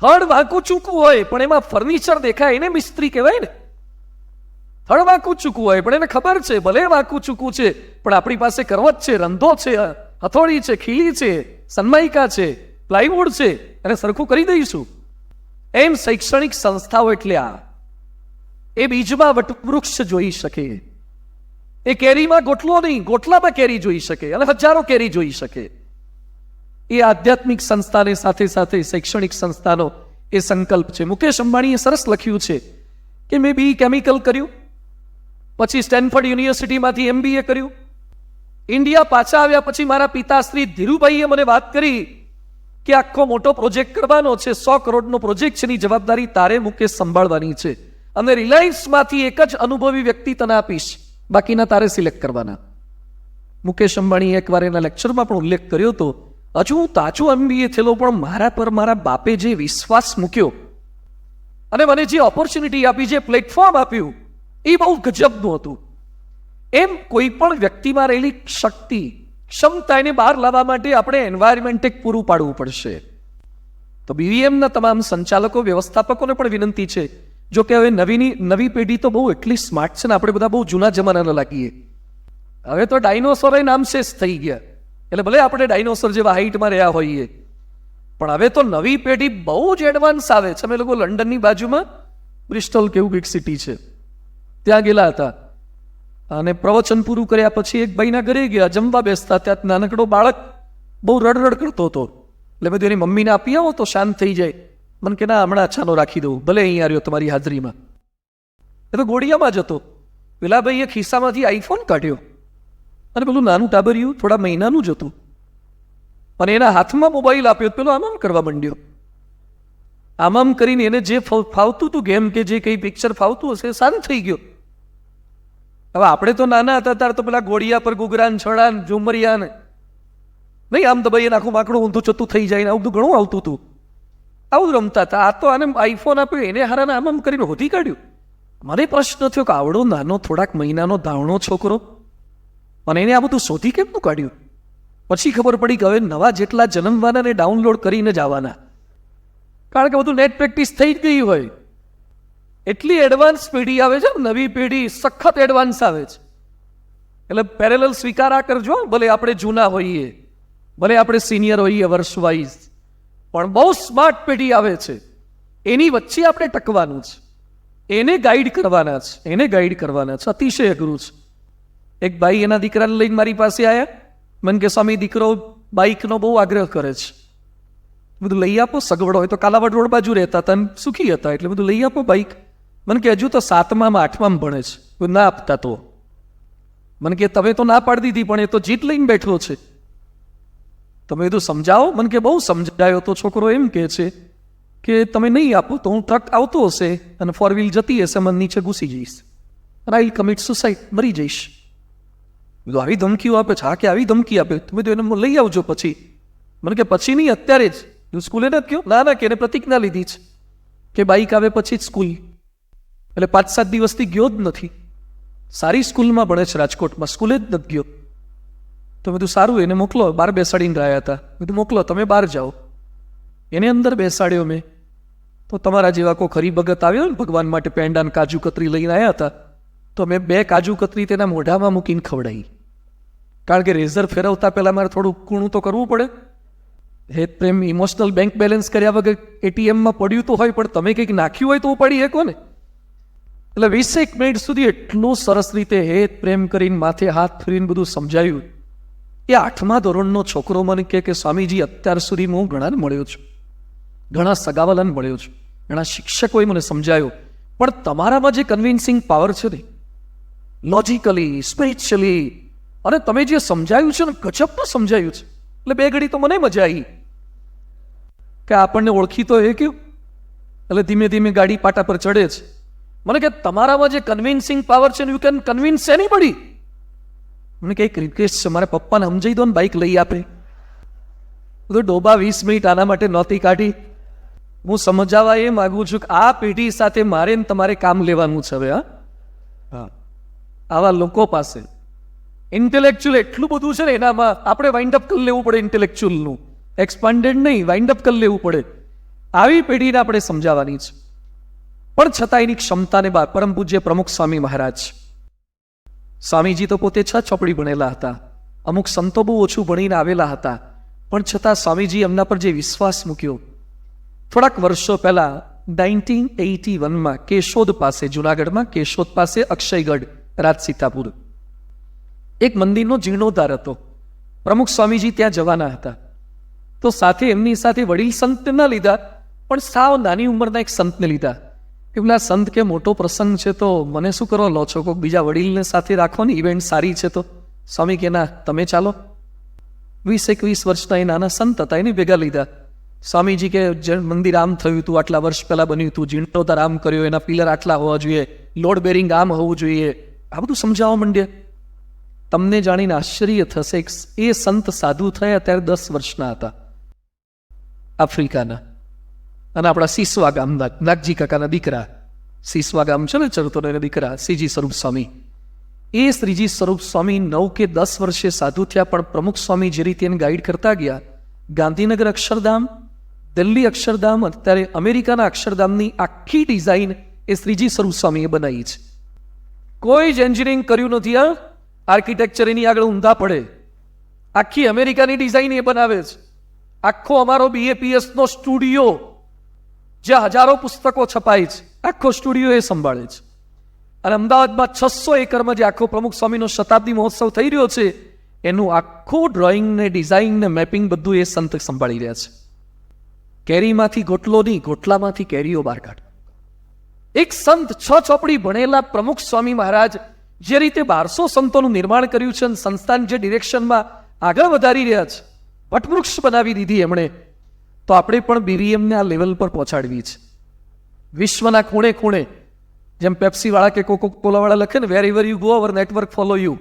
A: થડ વાંકું ચૂકવું હોય પણ એમાં ફર્નિચર દેખાય એને મિસ્ત્રી કહેવાય ને. થડ વાંકું ચૂકવું હોય પણ એને ખબર છે ભલે વાંકું ચૂકવું છે પણ આપણી પાસે કરવત છે, રંધો છે, હથોડી છે, ખીલી છે, સન્માયિકા છે, પ્લાયવુડ છે, એને સરખું કરી દઈશું. એમ શૈક્ષણિક સંસ્થાઓ એટલે આ એ બીજમાં વટવૃક્ષ જોઈ શકે, એ કેરીમાં ગોટલો નહીં ગોટલામાં કેરી જોઈ શકે અને હજારો કેરી જોઈ શકે. એ આધ્યાત્મિક સંસ્થાને સાથે સાથે શૈક્ષણિક સંસ્થાનો એ સંકલ્પ છે. મુકેશ અંબાણીએ સરસ લખ્યું છે કે મેં BE કેમિકલ કર્યું, પછી સ્ટેનફોર્ડ યુનિવર્સિટીમાંથી MBA કર્યું. ઇન્ડિયા પાછા આવ્યા પછી મારા પિતાશ્રી ધીરુભાઈએ મને વાત કરી કે આખો મોટો પ્રોજેક્ટ કરવાનો છે, 100 કરોડનો પ્રોજેક્ટ છે, એની જવાબદારી તારે મુકેશ સંભાળવાની છે અને રિલાયન્સમાંથી એક જ અનુભવી વ્યક્તિ તને આપીશ, બાકીના તારે સિલેક્ટ કરવાના. મુકેશ અંબાણીએ એકવાર એના લેક્ચરમાં પણ ઉલ્લેખ કર્યો હતો, હજુ હું તાજો MBA થયેલો પણ મારા પર મારા બાપે જે વિશ્વાસ મૂક્યો અને મને જે ઓપોર્ચ્યુનિટી આપી, જે પ્લેટફોર્મ આપ્યું એ બહુ ગજબનું હતું. એમ કોઈ પણ વ્યક્તિમાં રહેલી શક્તિ, ક્ષમતા એને બહાર લાવવા માટે આપણે એન્વાયરમેન્ટ એક પૂરું પાડવું પડશે. તો BVMના તમામ સંચાલકો, વ્યવસ્થાપકોને પણ વિનંતી છે, જો કે હવે નવી પેઢી તો બહુ એટલી સ્માર્ટ છે ને, આપણે બધા બહુ જૂના જમાનાના લાગીએ. હવે તો ડાયનોસોર નામશેષ થઈ ગયા, એટલે ભલે આપણે ડાયનોસોર જેવા હાઈટમાં રહ્યા હોઈએ પણ હવે તો નવી પેઢી બહુ જ એડવાન્સ આવે છે. અમે લોકો લંડનની બાજુમાં બ્રિસ્ટોલ કેવું બિગ સિટી છે ત્યાં ગયેલા હતા અને પ્રવચન પૂરું કર્યા પછી એક ભાઈના ઘરે ગયા, જમવા બેસતા, ત્યાં નાનકડો બાળક બહુ રડરડ કરતો હતો. એટલે બધું એની મમ્મીને આપી આવો તો શાંત થઈ જાય. મને કે ના, હમણાં છાનો રાખી દઉં, ભલે અહીં આવ્યો તમારી હાજરીમાં. એ તો ગોળિયામાં જ હતો. પેલા ભાઈએ ખિસ્સામાંથી આઈફોન કાઢ્યો અને પેલું નાનું ટાબરિયું થોડા મહિનાનું જ હતું અને એના હાથમાં મોબાઈલ આપ્યો, પેલો આમ કરવા માંડ્યો. આમ કરીને એને જે ફાવતું હતું ગેમ કે જે કંઈ પિક્ચર ફાવતું હશે શાંત થઈ ગયો. હવે આપણે તો નાના હતા ત્યારે તો પેલા ઘોડિયા પર ગુગરાન, છડાન, ઝુમરિયા ને નહીં આમ દબાઈએ આખું માકડું ઊંધું ચતું થઈ જાય ને આવું બધું ઘણું આવતું હતું, આવું રમતા હતા. આ તો આને આઈફોન આપ્યો, એને હારાને આમ કરીને હોધી કાઢ્યું. મને પ્રશ્ન થયો કે આવડો નાનો થોડાક મહિનાનો ધાવણો છોકરો અને એને આ બધું શોધી કેમનું કાઢ્યું? પછી ખબર પડી કે હવે નવા જેટલા જન્મવાના ને ડાઉનલોડ કરીને જ આવવાના, કારણ કે બધું નેટ પ્રેક્ટિસ થઈ જ ગઈ હોય. એટલી એડવાન્સ પેઢી આવે છે, નવી પેઢી સખત એડવાન્સ આવે છે. એટલે પેરેલલ સ્વીકારા કરજો, ભલે આપણે જૂના હોઈએ, ભલે આપણે સિનિયર હોઈએ વર્ષ વાઇઝ, પણ બહુ સ્માર્ટ પેઢી આવે છે. એની વચ્ચે આપણે ટકવાનું છે, એને ગાઈડ કરવાના છે, એને ગાઈડ કરવાના છે. અતિશય અઘરું છે. એક ભાઈ એના દીકરાને લઈને મારી પાસે આવ્યા, મને કે સ્વામી દીકરો બાઇકનો બહુ આગ્રહ કરે છે, બધું લઈ આપો, સગવડ હોય તો. કાલાવાડ રોડ બાજુ રહેતા હતા, સુખી હતા, એટલે બધું લઈ આપો બાઇક. મને કે હજુ તો 7માં 8માં ભણે છે, ના આપતા તો. મને કે તમે તો ના પાડી દીધી પણ એ તો જીત લઈને બેઠો છે, તમે બધું સમજાવો. મને કે બહુ સમજાયો તો છોકરો એમ કે છે કે તમે નહીં આપો તો હું ટ્રક આવતો હશે અને 4 વ્હીલ જતી હશે, મને નીચે ઘૂસી જઈશ અને આઈ કમિટ સુસાઇડ, મરી જઈશ. બધું આવી ધમકીઓ આપે છે. હા કે આવી ધમકી આપે, તમે તો એને લઈ આવજો પછી. મને કે પછી નહીં, અત્યારે જ. સ્કૂલે નથી ગયો? ના ના, કે એને પ્રતિજ્ઞા લીધી છે કે બાઇક આવે પછી જ સ્કૂલ. એટલે 5-7 દિવસથી ગયો જ નથી. સારી સ્કૂલમાં ભણે છે રાજકોટમાં, સ્કૂલે જ નથી ગયો. તો બધું સારું, એને મોકલો. બહાર બેસાડીને રહ્યા હતા, બધું મોકલો, તમે બહાર જાઓ. એને અંદર બેસાડ્યો મેં. તો તમારા જેવા કોઈ ખરી ભગત આવ્યો ને ભગવાન માટે પેંડાન કાજુ કતરી લઈને આવ્યા હતા, તો મેં 2 કાજુ કતરી તેના મોઢામાં મૂકીને ખવડાવી. કારણ કે રેઝર ફેરવતા પહેલાં મારે થોડું કૂણું તો કરવું પડે. હેત પ્રેમ ઇમોશનલ બેંક બેલેન્સ કર્યા વગર ATMમાં પડ્યું તો હોય, પણ તમે કંઈક નાખ્યું હોય તો પડી શકો ને. એટલે 20 મિનિટ સુધી એટલું સરસ રીતે હેત પ્રેમ કરીને માથે હાથ ફેરીને બધું સમજાયું. એ 8મા ધોરણનો છોકરો મને કે સ્વામીજી અત્યાર સુધી હું ઘણાને મળ્યો છું, ઘણા સગાવાલાને મળ્યો છું, ઘણા શિક્ષકોએ મને સમજાયું, પણ તમારામાં જે કન્વિન્સિંગ પાવર છે ને, લોજિકલી, સ્પિરિચ્યુઅલી, અને તમે જે સમજાયું છે ને, ગજબનું સમજાયું છે. એટલે 2 ઘડી તો મને મજા આવી. કે આપણને ઓળખી તો એ કેવું. એટલે ધીમે ધીમે ગાડી પાટા પર ચડે છે. મને કે તમારામાં જે કન્વિન્સિંગ પાવર છે યુ કેન કન્વિન્સ એનીબડી. મને કે એક રિક્વેસ્ટ છે, મારા પપ્પાને સમજાઈ દો ને બાઇક લઈ આપે. તો ડોબા 20 મિનિટ આના માટે નહોતી કાઢી. હું સમજાવવા એ માગું છું કે આ પેઢી સાથે મારે ને તમારે કામ લેવાનું છે હવે. હા, આવા લોકો પાસે ઇન્ટેલેક્ચ્યુઅલ એટલું બધું છે ને, એનામાં આપણે વાઇન્ડ અપ કરી લેવું પડે. ઇન્ટેલેક્ચ્યુઅલનું એક્સપાન્ડેડ નહીં, વાઇન્ડ અપ કરી લેવું પડે. આવી પેઢીને આપણે સમજાવવાની છે. પણ છતાં એની ક્ષમતાને બાદ પરમ પૂજ્ય પ્રમુખ સ્વામી મહારાજ, સ્વામીજી તો પોતે 6 ચોપડી ભણેલા હતા. અમુક સંતો બહુ ઓછું ભણીને આવેલા હતા, પણ છતાં સ્વામીજી એમના પર જે વિશ્વાસ મૂક્યો. થોડાક વર્ષો પહેલા 1981માં કેશોદ પાસે, જુનાગઢમાં કેશોદ પાસે અક્ષયગઢ રાજસીતાપુર એક મંદિરનો જીર્ણોદ્ધાર હતો. પ્રમુખ સ્વામીજી ત્યાં જવાના હતા. તો સાથે એમની સાથે વડીલ સંતને ના લીધા, પણ સાવ નાની ઉંમરના એક સંતને લીધા. કે પેલા સંત કે મોટો પ્રસંગ છે તો મને શું કરવા લો છો, કોઈક બીજા વડીલને સાથે રાખો ને, ઇવેન્ટ સારી છે તો. સ્વામી કે ના, તમે ચાલો. 20-21 વર્ષના એ નાના સંત હતા, એને ભેગા લીધા. સ્વામીજી કે મંદિર આમ થયું હતું, આટલા વર્ષ પહેલા બન્યું હતું, જીર્ણોદ્ધાર આમ કર્યો, એના પિલર આટલા હોવા જોઈએ, લોડ બેરિંગ આમ હોવું જોઈએ, આ બધું સમજાવવા માંડ્યા. તમને જાણીને આશ્ચર્ય થશે, એ સંત સાધુ થયા ત્યારે 10 વર્ષના હતા, આફ્રિકાના. અને આપણા સિસવા ગામના નાગજી કાકાના દીકરા, સિસવા ગામ છે ને ચરતોના, એના દીકરા શ્રીજી સ્વરૂપ સ્વામી. એ શ્રીજી સ્વરૂપ સ્વામી 9 કે 10 વર્ષે સાધુ થયા, પણ પ્રમુખ સ્વામી જે રીતે એને ગાઈડ કરતા ગયા, ગાંધીનગર અક્ષરધામ, દિલ્હી અક્ષરધામ, અત્યારે અમેરિકાના અક્ષરધામની આખી ડિઝાઇન એ શ્રીજી સ્વરૂપ સ્વામીએ બનાવી છે. કોઈ જ એન્જિનિયરિંગ કર્યું નથી. આ આર્કિટેક્ચર એની આગળ ઊંધા પડે. આખી અમેરિકાની ડિઝાઇન એ બનાવે છે. આખો અમારો BAPS નો સ્ટુડિયો, જે હજારો પુસ્તકો છપાય છે, આખો સ્ટુડિયો એ સંભાળે છે. અને અમદાવાદમાં 600 એકરમાં જે આખો પ્રમુખ સ્વામીનો શતાબ્દી મહોત્સવ થઈ રહ્યો છે, એનું આખું ડ્રોઈંગ ને ડિઝાઇન ને મેપિંગ બધું એ સંત સંભાળી રહ્યા છે. કેરીમાંથી ગોટલો નહીં, ગોટલામાંથી કેરીઓ બહાર કાઢ. એક સંત 6 ચોપડી ભણેલા પ્રમુખ સ્વામી મહારાજ જે રીતે 1200 સંતોનું નિર્માણ કર્યું છે અને સંસ્થાન જે ડિરેક્શનમાં આગળ વધારી રહ્યા છે, વટવૃક્ષ બનાવી દીધી એમણે, તો આપણે પણ BVMને આ લેવલ પર પહોંચાડવી છે. વિશ્વના ખૂણે ખૂણે, જેમ પેપ્સી વાળા કે કોકો-કોલા વાળા લખે ને, wherever you go our network follow you.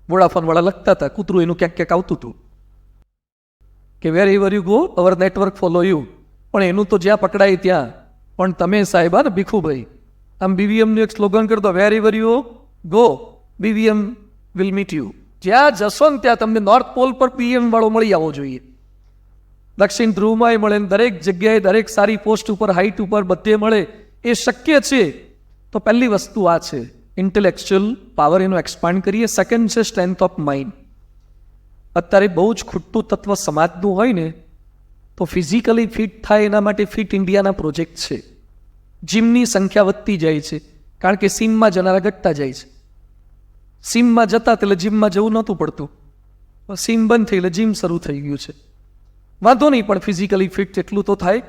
A: Vodafone વાળા લખતા હતા, કૂતરું એનું ક્યાંક ક્યાંક આવતું હતું કે wherever you go our network follow you. પણ એનું તો જ્યાં પકડાય ત્યાં. પણ તમે સાહેબ ને ભીખુભાઈ, આમ BVMનું એક સ્લોગન કરતો, wherever you go BVM will meet you. જ્યાં જશો ને ત્યાં તમને નોર્થ પોલ પર PM વાળો મળી આવવો જોઈએ, દક્ષિણ ધ્રુવમાં મળે, દરેક જગ્યાએ, દરેક સારી પોસ્ટ ઉપર, હાઈટ ઉપર, બધે મળે. એ શક્ય છે. તો પહેલી વસ્તુ આ છે, ઇન્ટેલેક્ચ્યુઅલ પાવર એનો એક્સપાન્ડ કરીએ. સેકન્ડ છે સ્ટ્રેન્થ ઓફ માઇન્ડ. અત્યારે બહુ જ ખૂટતું તત્વ સમાજનું હોય ને, તો ફિઝિકલી ફિટ થાય એના માટે ફિટ ઇન્ડિયાના પ્રોજેક્ટ છે. જીમની સંખ્યા વધતી જાય છે, કારણ કે સીમમાં જનારા ઘટતા જાય છે. સીમમાં જતા એટલે જીમમાં જવું નહોતું પડતું, સીમ બંધ થઈ એટલે જીમ શરૂ થઈ ગયું છે. વાંધો નહીં, પણ ફિઝિકલી ફિટ એટલું તો થાય,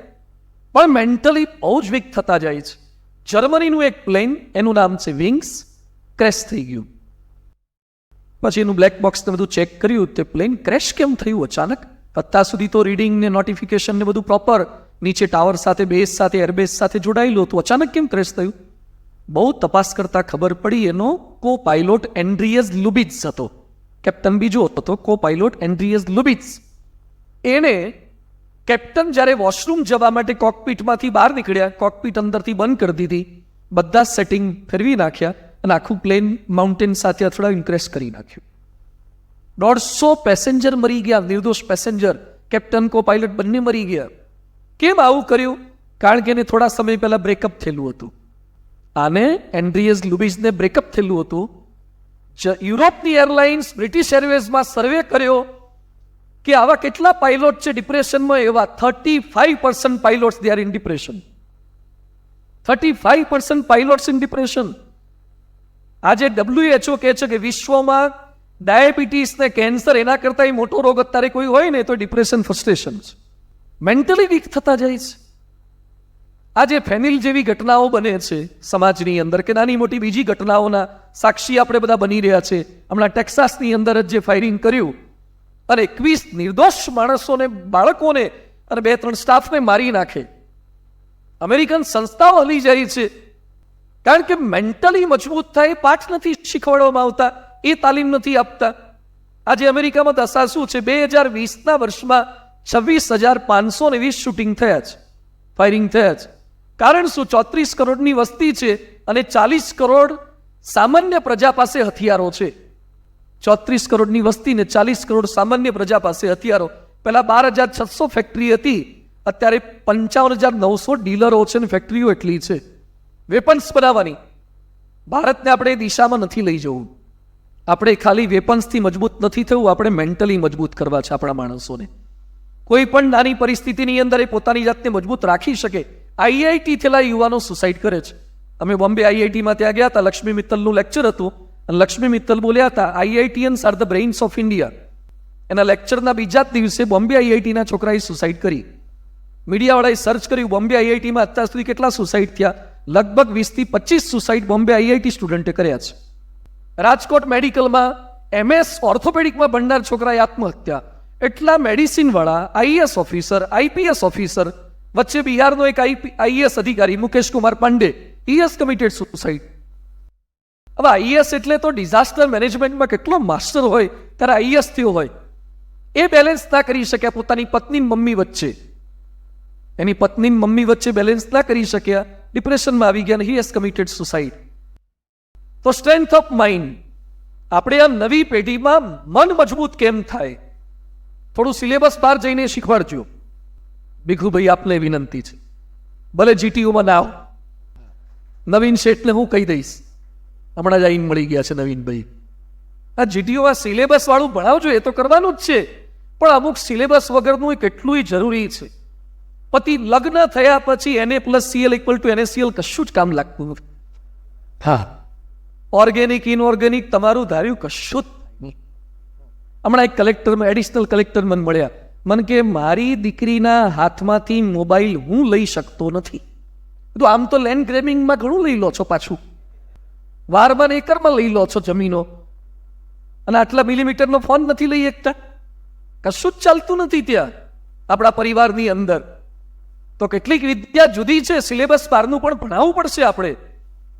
A: પણ મેન્ટલી બહુ જ વીક થતા જાય છે. જર્મનીનું એક પ્લેન, એનું નામ છે વિંગ્સ, ક્રેશ થઈ ગયું. પછી એનું બ્લેક બોક્સને બધું ચેક કર્યું, તે પ્લેન ક્રેશ કેમ થયું અચાનક? અત્યાર સુધી તો રીડિંગ ને નોટિફિકેશન ને બધું પ્રોપર નીચે ટાવર સાથે, બેઝ સાથે, એરબેઝ સાથે જોડાયેલું હતું, અચાનક કેમ ક્રેશ થયું? બહુ તપાસ કરતા ખબર પડી, એનો કો પાયલોટ એન્ડ્રિયસ લુબિટ્સ હતો. કેપ્ટન બીજો હતો, કો પાયલોટ એન્ડ્રિયસ લુબિટ્સ. એને કેપ્ટન જ્યારે વોશરૂમ જવા માટે કોકપીટમાંથી બહાર નીકળ્યા, કોકપીટ અંદરથી બંધ કરી દીધી, બધા સેટિંગ ફેરવી નાખ્યા અને આખું પ્લેન માઉન્ટેન સાથે અથડાવીને ક્રેશ કરી નાખ્યું. 150 પેસેન્જર મરી ગયા, નિર્દોષ પેસેન્જર, કેપ્ટન કો પાયલટ બંને મરી ગયા. કેમ આવું કર્યું? કારણ કે એને થોડા સમય પહેલા બ્રેકઅપ થયેલું હતું. આને એન્ડ્રિયસ લુબિટ્સને બ્રેકઅપ થયેલું હતું. યુરોપની એરલાઇન્સ બ્રિટિશ એરવેઝમાં સર્વે કર્યો કે આવા કેટલા પાયલોટ છે ડિપ્રેશનમાં. એવા 35% pilots they are in depression. 35% pilots in depression. આજે WHO કહે છે કે વિશ્વમાં ડાયાબિટીસ ને કેન્સર એના કરતા મોટો રોગ અત્યારે કોઈ હોય ને તો ડિપ્રેશન, ફ્રસ્ટ્રેશન છે. મેન્ટલી વીક થતા જાય છે. આજે ફેનિલ જેવી ઘટનાઓ બને છે સમાજની અંદર, કે નાની મોટી બીજી ઘટનાઓના સાક્ષી આપણે બધા બની રહ્યા છે. હમણાં ટેક્સાસની અંદર જ જે ફાયરિંગ કર્યું અને 21 નિર્દોષ માણસોને, બાળકોને અને 2-3 સ્ટાફને મારી નાખે. અમેરિકન સંસ્થાઓ હલી જાય છે કારણ કે મેન્ટલી મજબૂત થાય એ પાઠ નથી શીખવાડવામાં આવતા, એ તાલીમ નથી આપતા. આજે અમેરિકામાં દશા શું છે? 2020ના વર્ષમાં 26,520 શૂટિંગ થયા છે, ફાયરિંગ થયા છે. કારણ શું? 34 કરોડની વસ્તી છે અને 40 કરોડ સામાન્ય પ્રજા પાસે હથિયારો છે. 34 કરોડની વસ્તી ને 40 કરોડ સામાન્ય પ્રજા પાસે હથિયારો. પહેલા 12,600 ફેક્ટરી હતી, અત્યારે 55,900 ડીલરો છે ને ફેક્ટરીઓ એટલી છે વેપન્સ બનાવવાની. ભારતને આપણે એ દિશામાં નથી લઈ જવું. આપણે ખાલી વેપન્સથી મજબૂત નથી થવું, આપણે મેન્ટલી મજબૂત કરવા છે આપણા માણસોને. કોઈ પણ નાની પરિસ્થિતિની અંદર એ પોતાની જાતને મજબૂત રાખી શકે. આઈઆઈટી થયેલા યુવાનો સુસાઇડ કરે છે. અમે બોમ્બે આઈઆઈટીમાં ત્યાં ગયા હતા, લક્ષ્મી મિત્તલનું લેક્ચર હતું અને લક્ષ્મી મિત્તલ બોલ્યા હતા, IITians are the brains of India. એના લેક્ચરના બીજા જ દિવસે બોમ્બે આઈઆઈટીના છોકરાએ સુસાઇડ કરી. મીડિયાવાળાએ સર્ચ કર્યું બોમ્બે આઈઆઈટીમાં અત્યાર સુધી કેટલા સુસાઇડ થયા. લગભગ 20 થી 25 સુસાઇડ બોમ્બે આઈઆઈટી સ્ટુડન્ટે કર્યા છે. રાજકોટ મેડિકલમાં MS ઓર્થોપેડિકમાં ભણનાર છોકરાએ આત્મહત્યા. એટલા મેડિસિન વાળા આઈએસ ઓફિસર, આઈપીએસ ઓફિસર, વચ્ચે બિહારનો એક આઈએસ અધિકારી Mukesh Kumar Pandey, he has committed suicide. હવે આઈએસ એટલે તો ડિઝાસ્ટર મેનેજમેન્ટમાં કેટલો માસ્ટર હોય ત્યારે આઈએસ થયો હોય. એ બેલેન્સ ના કરી શક્યા પોતાની પત્ની મમ્મી વચ્ચે, એની પત્ની મમ્મી વચ્ચે બેલેન્સ ના કરી શક્યા, ડિપ્રેશનમાં આવી ગયા, he has committed suicide. તો સ્ટ્રેન્થ ઓફ માઇન્ડ, આપણે આ નવી પેઢીમાં મન મજબૂત કેમ થાય, થોડું સિલેબસ બહાર જઈને શીખવાડજો. ભીખુભાઈ આપને વિનંતી છે, ભલે જીટીયુમાં ના આવો, નવીન શેઠને હું કહી દઈશ, હમણાં જ આઈને મળી ગયા છે નવીનભાઈ, આ જીટીયુમાં સિલેબસ વાળું ભણાવજો, એ તો કરવાનું જ છે, પણ અમુક સિલેબસ વગરનું એ કેટલું જરૂરી છે. પતિ લગ્ન થયા પછી Na+Cl = NaCl કશું જ કામ લાગતું નથી. હા, ઓર્ગેનિક ઇનઓર્ગેનિક તમારું ધાર્યું કશું જ નહીં. હમણાં એક કલેક્ટરમાં, એડિશનલ કલેક્ટર મને મળ્યા, મને કે મારી દીકરીના હાથમાંથી મોબાઈલ હું લઈ શકતો નથી. તો આમ તો લેન્ડ ગ્રેબિંગમાં ઘણું લઈ લો છો, પાછું વારમાં ને એકરમાં લઈ લો છો જમીનો, અને આટલા મિલીમીટરનો ફોન નથી લઈ શકતા. કશું જ ચાલતું નથી ત્યાં આપણા પરિવારની અંદર. તો કેટલીક વિદ્યા જુદી છે, સિલેબસ બહારનું પણ ભણાવવું પડશે. આપણે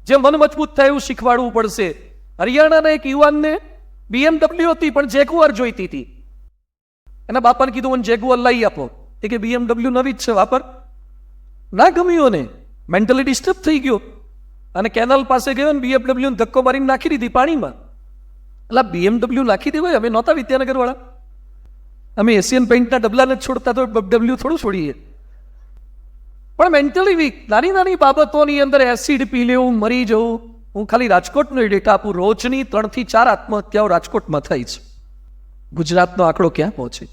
A: જે મન મજબૂત થાય એવું શીખવાડવું પડશે. હરિયાણાના એક યુવાનને BMW હતી પણ જેગુઆર જોઈતી હતી. એના બાપાને કીધું મને જેગુઆર લઈ આપો. એ કે BMW નવી જ છે, વાપર. ના ગમ્યું, ને મેન્ટલી ડિસ્ટર્બ થઈ ગયો અને કેનલ પાસે ગયો ને BMW ધક્કો મારીને નાખી દીધી પાણીમાં. એટલે BMW નાખી દેવાય? અમે નહોતા વિદ્યાનગર વાળા, અમે એશિયન પેઇન્ટના ડબલાને જ છોડતા, તો W થોડું છોડીએ. પણ મેન્ટલી વીક, નાની નાની બાબતોની અંદર એસિડ પી લેવું, મરી જવું. હું ખાલી રાજકોટનો ડેટા આપું, રોજની 3 થી 4 આત્મહત્યાઓ રાજકોટમાં થાય છે. ગુજરાતનો આંકડો ક્યાં પહોંચે?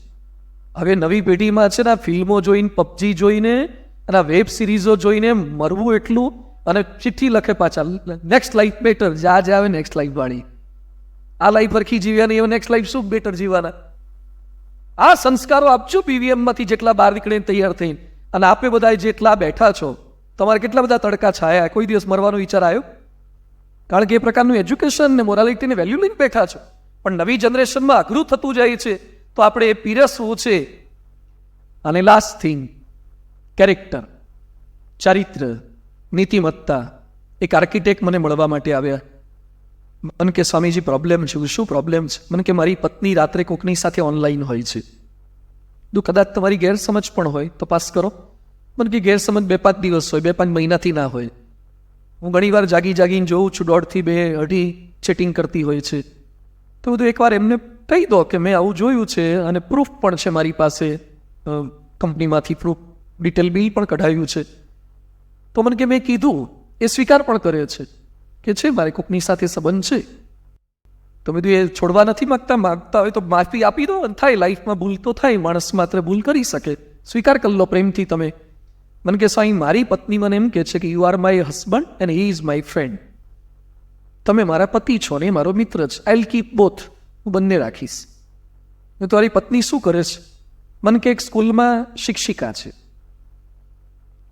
A: હવે નવી પેઢીમાં છે ને ફિલ્મો જોઈને, પબજી જોઈને અને વેબ સિરીઝો જોઈને મરવું એટલું, અને ચિઠ્ઠી લખે પાછા, નેક્સ્ટ લાઈફ બેટર, જ્યાં આવે નેક્સ્ટ લાઈફ વાળી. આ લાઈફ પરખી જીવ્યાની, હવે નેક્સ્ટ લાઈફ શું બેટર જીવવાના? આ સંસ્કારો આપજો પીવીએમમાંથી જેટલા બહાર નીકળીને તૈયાર થઈને. અને આપે બધા જેટલા બેઠા છો, તમારે કેટલા બધા તડકા છાયા, કોઈ દિવસ મરવાનો વિચાર આવ્યો? કારણ કે એ પ્રકારનું એજ્યુકેશન ને મોરાલિટીને વેલ્યુ લઈને બેઠા છો. પણ નવી જનરેશનમાં અઘરું થતું જાય છે, તો આપણે એ પીરસવું છે. અને લાસ્ટ થિંગ, કેરેક્ટર, ચારિત્ર, નીતિમત્તા. એક આર્કિટેક્ટ મને મળવા માટે આવ્યા. મને કે સ્વામીજી પ્રોબ્લેમ છે. શું પ્રોબ્લેમ છે? મને કે મારી પત્ની રાત્રે કોકની સાથે ઓનલાઈન હોય છે. કદાચ તમારી ગેરસમજ પણ હોય તો પાસ કરો. મને કે ગેરસમજ 2-5 દિવસ હોય, 2-5 મહિનાથી ના હોય. હું ઘણીવાર જાગીને જોઉં છું, 1.5 થી 2-2.5 ચેટિંગ કરતી હોય છે. તો બધું એકવાર એમને કહી દો કે મેં આવું જોયું છે અને પ્રૂફ પણ છે મારી પાસે, કંપનીમાંથી પ્રૂફ, ડિટેલ બિલ પણ કઢાવ્યું છે. તો મને કે મેં કીધું, એ સ્વીકાર પણ કર્યો છે કે છે મારે કોકની સાથે સંબંધ છે. તો મેં એ છોડવા નથી માગતા હોય તો માફી આપી દો. થાય, લાઈફમાં ભૂલ તો થાય, માણસ માત્ર ભૂલ કરી શકે, સ્વીકાર કરી લો પ્રેમથી તમે. મને કે સ્વામી મારી પત્ની મને એમ કહે છે કે you are my husband and he is my friend. તમે મારા પતિ છો ને એ મારો મિત્ર છે. આઈ વિલ કીપ બોથ, હું બંને રાખીશ. તમારી પત્ની શું કરે છે? મને કે એક સ્કૂલમાં શિક્ષિકા છે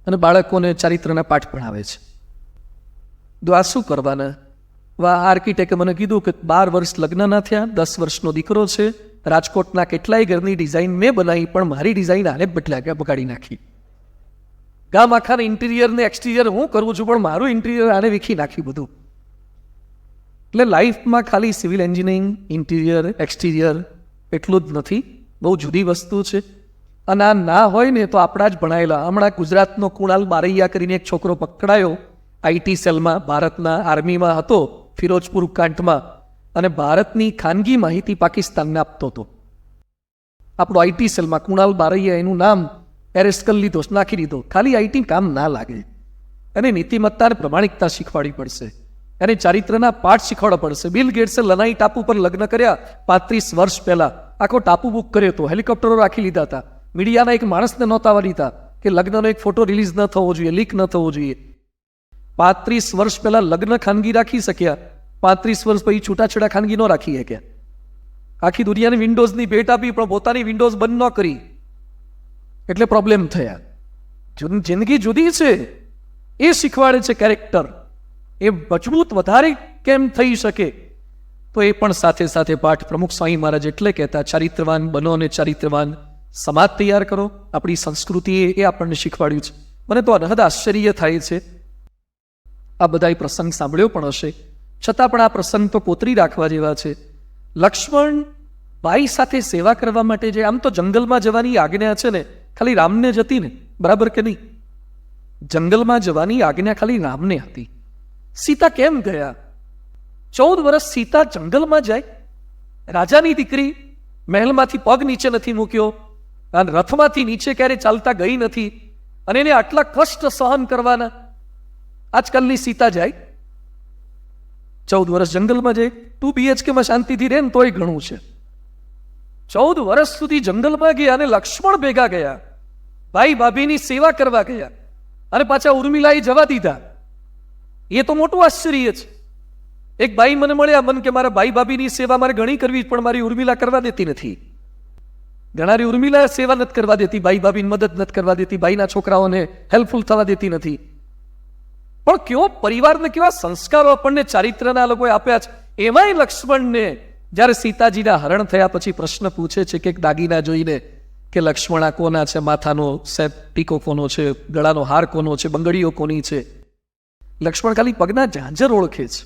A: અને બાળકોને ચારિત્રના પાઠ ભણાવે છે. તો આ શું કરવાના? આર્કિટેક્ટે મને કીધું કે 12 વર્ષ લગ્ન ના થયા, 10 વર્ષનો દીકરો છે, રાજકોટના કેટલાય ઘરની ડિઝાઇન મેં બનાવી, પણ મારી ડિઝાઇન આને બગાડી નાખી. ગામ આખાને ઇન્ટિરિયર ને એક્સટિરિયર હું કરું છું, પણ મારું ઇન્ટિરિયર આને વીખી નાખ્યું બધું. એટલે લાઈફમાં ખાલી સિવિલ એન્જિનિયરિંગ, ઇન્ટિરિયર, એક્સટિરિયર એટલું જ નથી, બહુ જુદી વસ્તુ છે. અને આ ના હોય ને તો આપણા જ ભણાયેલા. હમણાં ગુજરાતનો કુણાલ બારૈયા કરીને એક છોકરો પકડાયો આઈટી સેલમાં, ભારતના આર્મીમાં હતો, ફિરોજપુર કાંટમાં, અને ભારતની ખાનગી માહિતી પાકિસ્તાનને આપતો હતો. આપણો આઈટી સેલમાં કુણાલ બારૈયા, એનું નામ એરેસ્ટ કરી લીધો, નાખી દીધો. ખાલી આઈટી કામ ના લાગે, અને નીતિમત્તા અને પ્રમાણિકતા શીખવાડવી પડશે, અને ચારિત્રના પાઠ શીખવાડવા પડશે. બિલ ગેટ્સે લનાઈ ટાપુ પર લગ્ન કર્યા 35 વર્ષ પહેલા. આખો ટાપુ બુક કર્યો હતો, હેલિકોપ્ટરો રાખી લીધા હતા, મીડિયાના એક માણસને નહોતા દીધા કે લગ્નનો એક ફોટો રિલીઝ ન થવો જોઈએ, લીક ન થવો જોઈએ. 35 વર્ષ પહેલા લગ્ન ખાનગી રાખી શક્યા, 35 વર્ષ પછી છૂટાછેડા ખાનગી ન રાખી શક્યા. આખી દુનિયાની વિન્ડોઝની ભેટ આપી, પણ પોતાની વિન્ડોઝ બંધ ન કરી, એટલે પ્રોબ્લેમ થયા. જિંદગી જુદી છે, એ શીખવાડે છે કેરેક્ટર. એ મજબૂત વધારે કેમ થઈ શકે, તો એ પણ સાથે સાથે પાઠ પ્રમુખ સ્વામી મહારાજ એટલે કહેતા, ચારિત્રવાન બનો અને ચારિત્રવાન સમાજ તૈયાર કરો. આપણી સંસ્કૃતિએ એ આપણને શીખવાડ્યું છે. મને તો અનહદ આશ્ચર્ય થાય છે. આ બધા પ્રસંગ સાંભળ્યો પણ હશે, છતાં પણ આ પ્રસંગ તો કોતરી રાખવા જેવા છે. લક્ષ્મણ ભાઈ સાથે સેવા કરવા માટે જે, આમ તો જંગલમાં જવાની આજ્ઞા છે ને ખાલી રામને જ હતી ને, બરાબર કે નહીં? જંગલમાં જવાની આજ્ઞા ખાલી રામને હતી. સીતા કેમ ગયા? 14 વર્ષ સીતા જંગલમાં જાય? રાજાની દીકરી મહેલમાંથી પગ નીચે નથી મૂક્યો, અને રથમાંથી નીચે ક્યારે ચાલતા ગઈ નથી, અને એને આટલા કષ્ટ સહન કરવાના. આજકાલની સીતા જાય 14 વર્ષ જંગલમાં જાય? 2 BHK માં શાંતિથી રહે ને તોય ઘણું છે. 14 વર્ષ સુધી જંગલમાં ગયા, અને લક્ષ્મણ ભેગા ગયા, ભાઈ ભાભીની સેવા કરવા ગયા, અને પાછા ઉર્મિલાએ જવા દીધા. એ તો મોટું આશ્ચર્ય છે. એક ભાઈ મને મળ્યા, મન કે મારા ભાઈ ભાભીની સેવા મારે ઘણી કરવી, પણ મારી ઉર્મિલા કરવા દેતી નથી. ઘણારી ઉર્મિલા સેવા નથી કરવા દેતી, ભાઈ ભાભીની મદદ નથી કરવા દેતી, ભાઈના છોકરાઓને હેલ્પફુલ થવા દેતી નથી. પણ કેવો પરિવારને કેવા સંસ્કારો આપણને ચારિત્રના લોકોએ આપ્યા છે. એમાંય લક્ષ્મણને જ્યારે સીતાજીના હરણ થયા પછી પ્રશ્ન પૂછે છે કે દાગીના જોઈને કે લક્ષ્મણ આ કોના છે, માથાનો સેટ ટીકો કોનો છે, ગળાનો હાર કોનો છે, બંગડીઓ કોની છે? લક્ષ્મણ ખાલી પગના ઝાંઝર ઓળખે છે.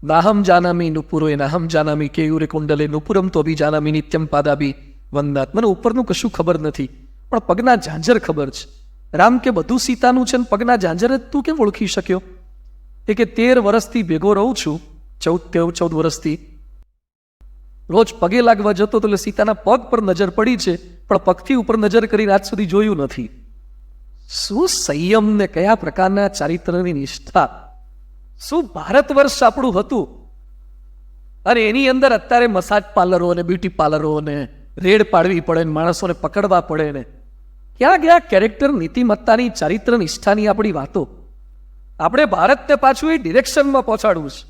A: નાહમ જાનામી નુપુરો એ નાહમ જાનામી કેયુરે કુંડલે નુપુરમ તો અભી જાનામી નિત્યમ પાદાબી વંદાત. મને ઉપરનું કશું ખબર નથી, પણ પગના ઝાંઝર ખબર છે. રામ કે બધું સીતાનું છે ને પગના ઝાંઝર જ તું કેમ ઓળખી શક્યો? એ કે 13 વર્ષથી ભેગો રહું છું, 14 વર્ષથી રોજ પગે લાગવા જતો, તો એટલે સીતાના પગ પર નજર પડી છે, પણ પગથી ઉપર નજર કરીને આજ સુધી જોયું નથી. શું સંયમ ને કયા પ્રકારના ચારિત્રની નિષ્ઠા! શું ભારત વર્ષ આપણું હતું! અને એની અંદર અત્યારે મસાજ પાર્લરો અને બ્યુટી પાર્લરો ને રેડ પાડવી પડે ને માણસોને પકડવા પડે ને, ક્યાં ગયા કેરેક્ટર, નીતિમત્તાની, ચારિત્ર નિષ્ઠાની આપણી વાતો? આપણે ભારતને પાછું એ ડિરેક્શનમાં પહોંચાડવું છે.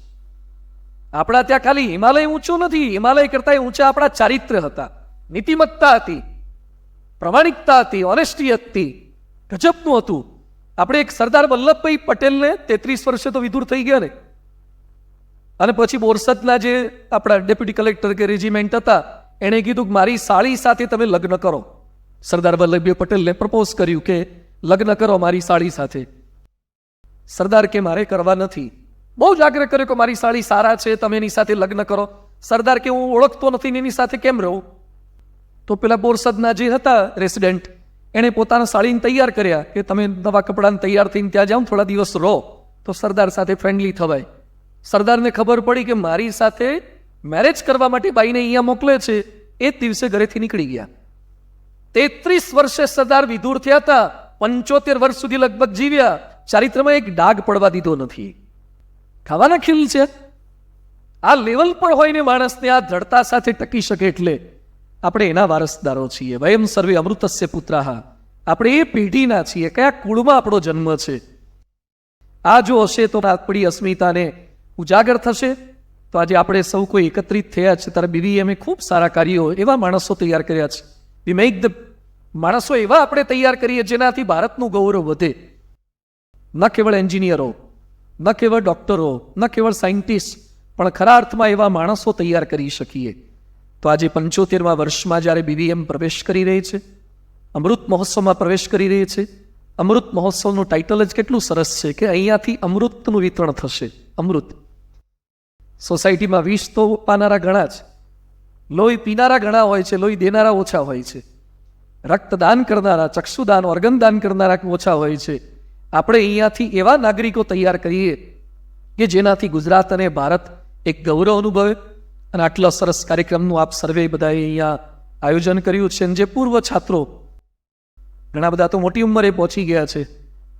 A: આપણા ત્યાં ખાલી હિમાલય ઊંચું નથી, હિમાલય કરતા ઊંચા આપણા ચારિત્ર હતા, નીતિમત્તા હતી, પ્રમાણિકતા હતી, ઓનેસ્ટી હતી, ગજબનું હતું. આપણે એક સરદાર વલ્લભભાઈ પટેલને 33 વર્ષે તો વિદુર થઈ ગયા ને, અને પછી બોરસદના જે આપણા ડેપ્યુટી કલેક્ટર કે રેજિમેન્ટ હતા, એણે કીધું કે મારી સાળી સાથે તમે લગ્ન કરો. સરદાર વલ્લભભાઈ પટેલને પ્રપોઝ કર્યું કે લગ્ન કરો મારી સાળી સાથે. સરદાર કે મારે કરવા નથી. બહુ જ આગ્રહ કર્યો કે મારી સાળી સારા છે, તમે એની સાથે લગ્ન કરો. સરદાર કે હું ઓળખતો નથી ને એની સાથે કેમ રહું? તો પેલા બોરસદના જે હતા રેસિડેન્ટ, એણે પોતાના સાળીને તૈયાર કર્યા કે તમે નવા કપડાને તૈયાર થઈને ત્યાં જાઓ, થોડા દિવસ રહો તો સરદાર સાથે ફ્રેન્ડલી થવાય. સરદારને ખબર પડી કે મારી સાથે મેરેજ કરવા માટે બાઈને અહીંયા મોકલે છે, એ જ દિવસે ઘરેથી નીકળી ગયા. 33 વર્ષે સરદાર વિદુર થયા હતા, 75 વર્ષ સુધી લગભગ જીવ્યા, ચારિત્રમાં એક ડાઘ પડવા દીધો નથી. ખાવાના ખીલ છે. આ લેવલ પર હોય ને માણસને આ દ્રઢતા સાથે ટકી શકે, એટલે આપણે એના વારસદારો છીએ. વયમ સર્વે અમૃતસ્ય પુત્રાહ. આપણે એ પેઢીના છીએ. કયા કુળમાં આપણો જન્મ છે? આ જો હશે તો આપણી અસ્મિતાને ઉજાગર થશે. તો આજે આપણે સૌ કોઈ એકત્રિત થયા છે, ત્યારે BVMએ ખૂબ સારા કાર્યો, એવા માણસો તૈયાર કર્યા છે. વી મેક ધ માણસો એવા આપણે તૈયાર કરીએ જેનાથી ભારતનું ગૌરવ વધે. ન કેવળ એન્જિનિયરો, ન કેવળ ડોક્ટરો, ન કેવળ સાયન્ટિસ્ટ, પણ ખરા અર્થમાં એવા માણસો તૈયાર કરી શકીએ. તો આજે 75મા વર્ષમાં જ્યારે BVM પ્રવેશ કરી રહી છે, અમૃત મહોત્સવમાં પ્રવેશ કરી રહી છે, અમૃત મહોત્સવનું ટાઇટલ જ કેટલું સરસ છે કે અહીંયાથી અમૃતનું વિતરણ થશે. અમૃત સોસાયટીમાં વિષ તો પાનારા ઘણા છે, લોહી પીનારા ઘણા હોય છે, લોહી દેનારા ઓછા હોય છે, રક્તદાન કરનારા, ચક્ષુદાન, ઓર્ગન દાન કરનારા ઓછા હોય છે. આપણે અહીંયાથી એવા નાગરિકો તૈયાર કરીએ કે જેનાથી ગુજરાત અને ભારત એક ગૌરવ અનુભવે. અને આટલા સરસ કાર્યક્રમનું આપ સર્વે બધાએ અહીંયા આયોજન કર્યું છે. અને જે પૂર્વ છાત્રો, ઘણા બધા તો મોટી ઉંમરે પહોંચી ગયા છે,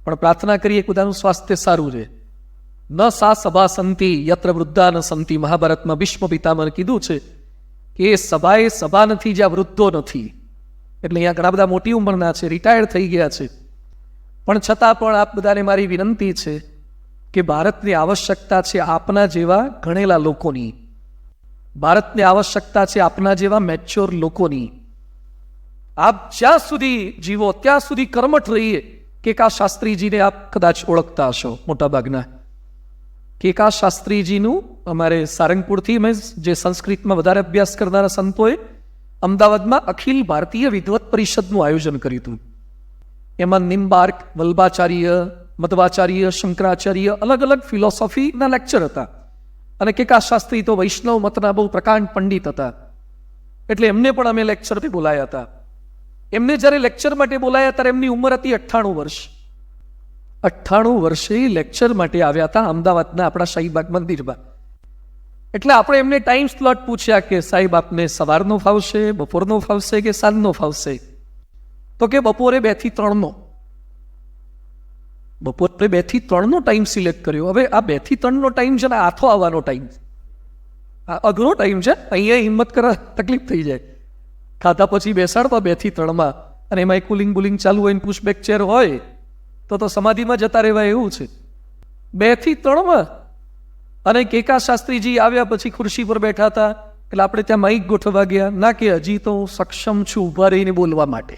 A: પણ પ્રાર્થના કરીએ કે બધાનું સ્વાસ્થ્ય સારું રહે. ન સા સભા સંતિ યત્ર વૃદ્ધા ન સંતિ. મહાભારતમાં ભીષ્મ પિતામહે કીધું છે કે એ સભાએ સભા નથી જ્યાં વૃદ્ધો નથી. એટલે અહીંયા ઘણા બધા મોટી ઉંમરના છે, રિટાયર્ડ થઈ ગયા છે, પણ છતાં પણ આપ બધાને મારી વિનંતી છે કે ભારતની આવશ્યકતા છે આપના જેવા ગણેલા લોકોની, ભારતની આવશ્યકતા છે આપના જેવા મેચ્યોર લોકોની. આપ જ્યાં સુધી જીવો ત્યાં સુધી કર્મઠ રહીએ. કેકા શાસ્ત્રીજીને આપ કદાચ ઓળખતા હશો મોટાભાગના. કેકા શાસ્ત્રીજીનું અમારે સારંગપુરથી મેં જે સંસ્કૃતમાં વધારે અભ્યાસ કરનારા સંતોએ અમદાવાદમાં અખિલ ભારતીય વિદ્વત પરિષદનું આયોજન કર્યું હતું. એમાં નિમ્બાર્ક, વલ્ભાચાર્ય, મધ્વાચાર્ય, શંકરાચાર્ય અલગ અલગ ફિલોસોફીના લેક્ચર હતા. અને કેકા શાસ્ત્રી તો વૈષ્ણવ મતના બહુ પ્રકાંડ પંડિત હતા, એટલે એમને પણ અમે લેક્ચરથી બોલાયા હતા. એમને જ્યારે લેક્ચર માટે બોલાયા ત્યારે એમની ઉંમર હતી 98 વર્ષ. 98 વર્ષે લેક્ચર માટે આવ્યા હતા અમદાવાદના આપણા શાહીબાગ મંદિરમાં. એટલે આપણે એમને ટાઈમ સ્લોટ પૂછ્યા કે સાહેબ આપને સવારનો ફાવશે, બપોરનો ફાવશે કે સાંજનો ફાવશે? તો કે બપોરે 2 થી 3નો. બપોરે 2 થી 3નો ટાઈમ સિલેક્ટ કર્યો. હવે આ 2 થી 3નો ટાઈમ છે ને આથો આવવાનો ટાઈમ, આ અઘરો ટાઈમ છે. અહીંયા હિંમત કરવા તકલીફ થઈ જાય. ખાધા પછી બેસાડવા 2 થી 3માં, અને એમાં કુલિંગ બુલિંગ ચાલુ હોય, પુશબેક ચેર હોય તો સમાધિમાં જતા રહેવાય એવું છે. 2 થી 3માં અને કેકા શાસ્ત્રીજી આવ્યા પછી ખુરશી પર બેઠા હતા, એટલે આપણે ત્યાં માઇક ગોઠવવા ગયા. ના કે હજી તો હું સક્ષમ છું ઊભા રહીને બોલવા માટે.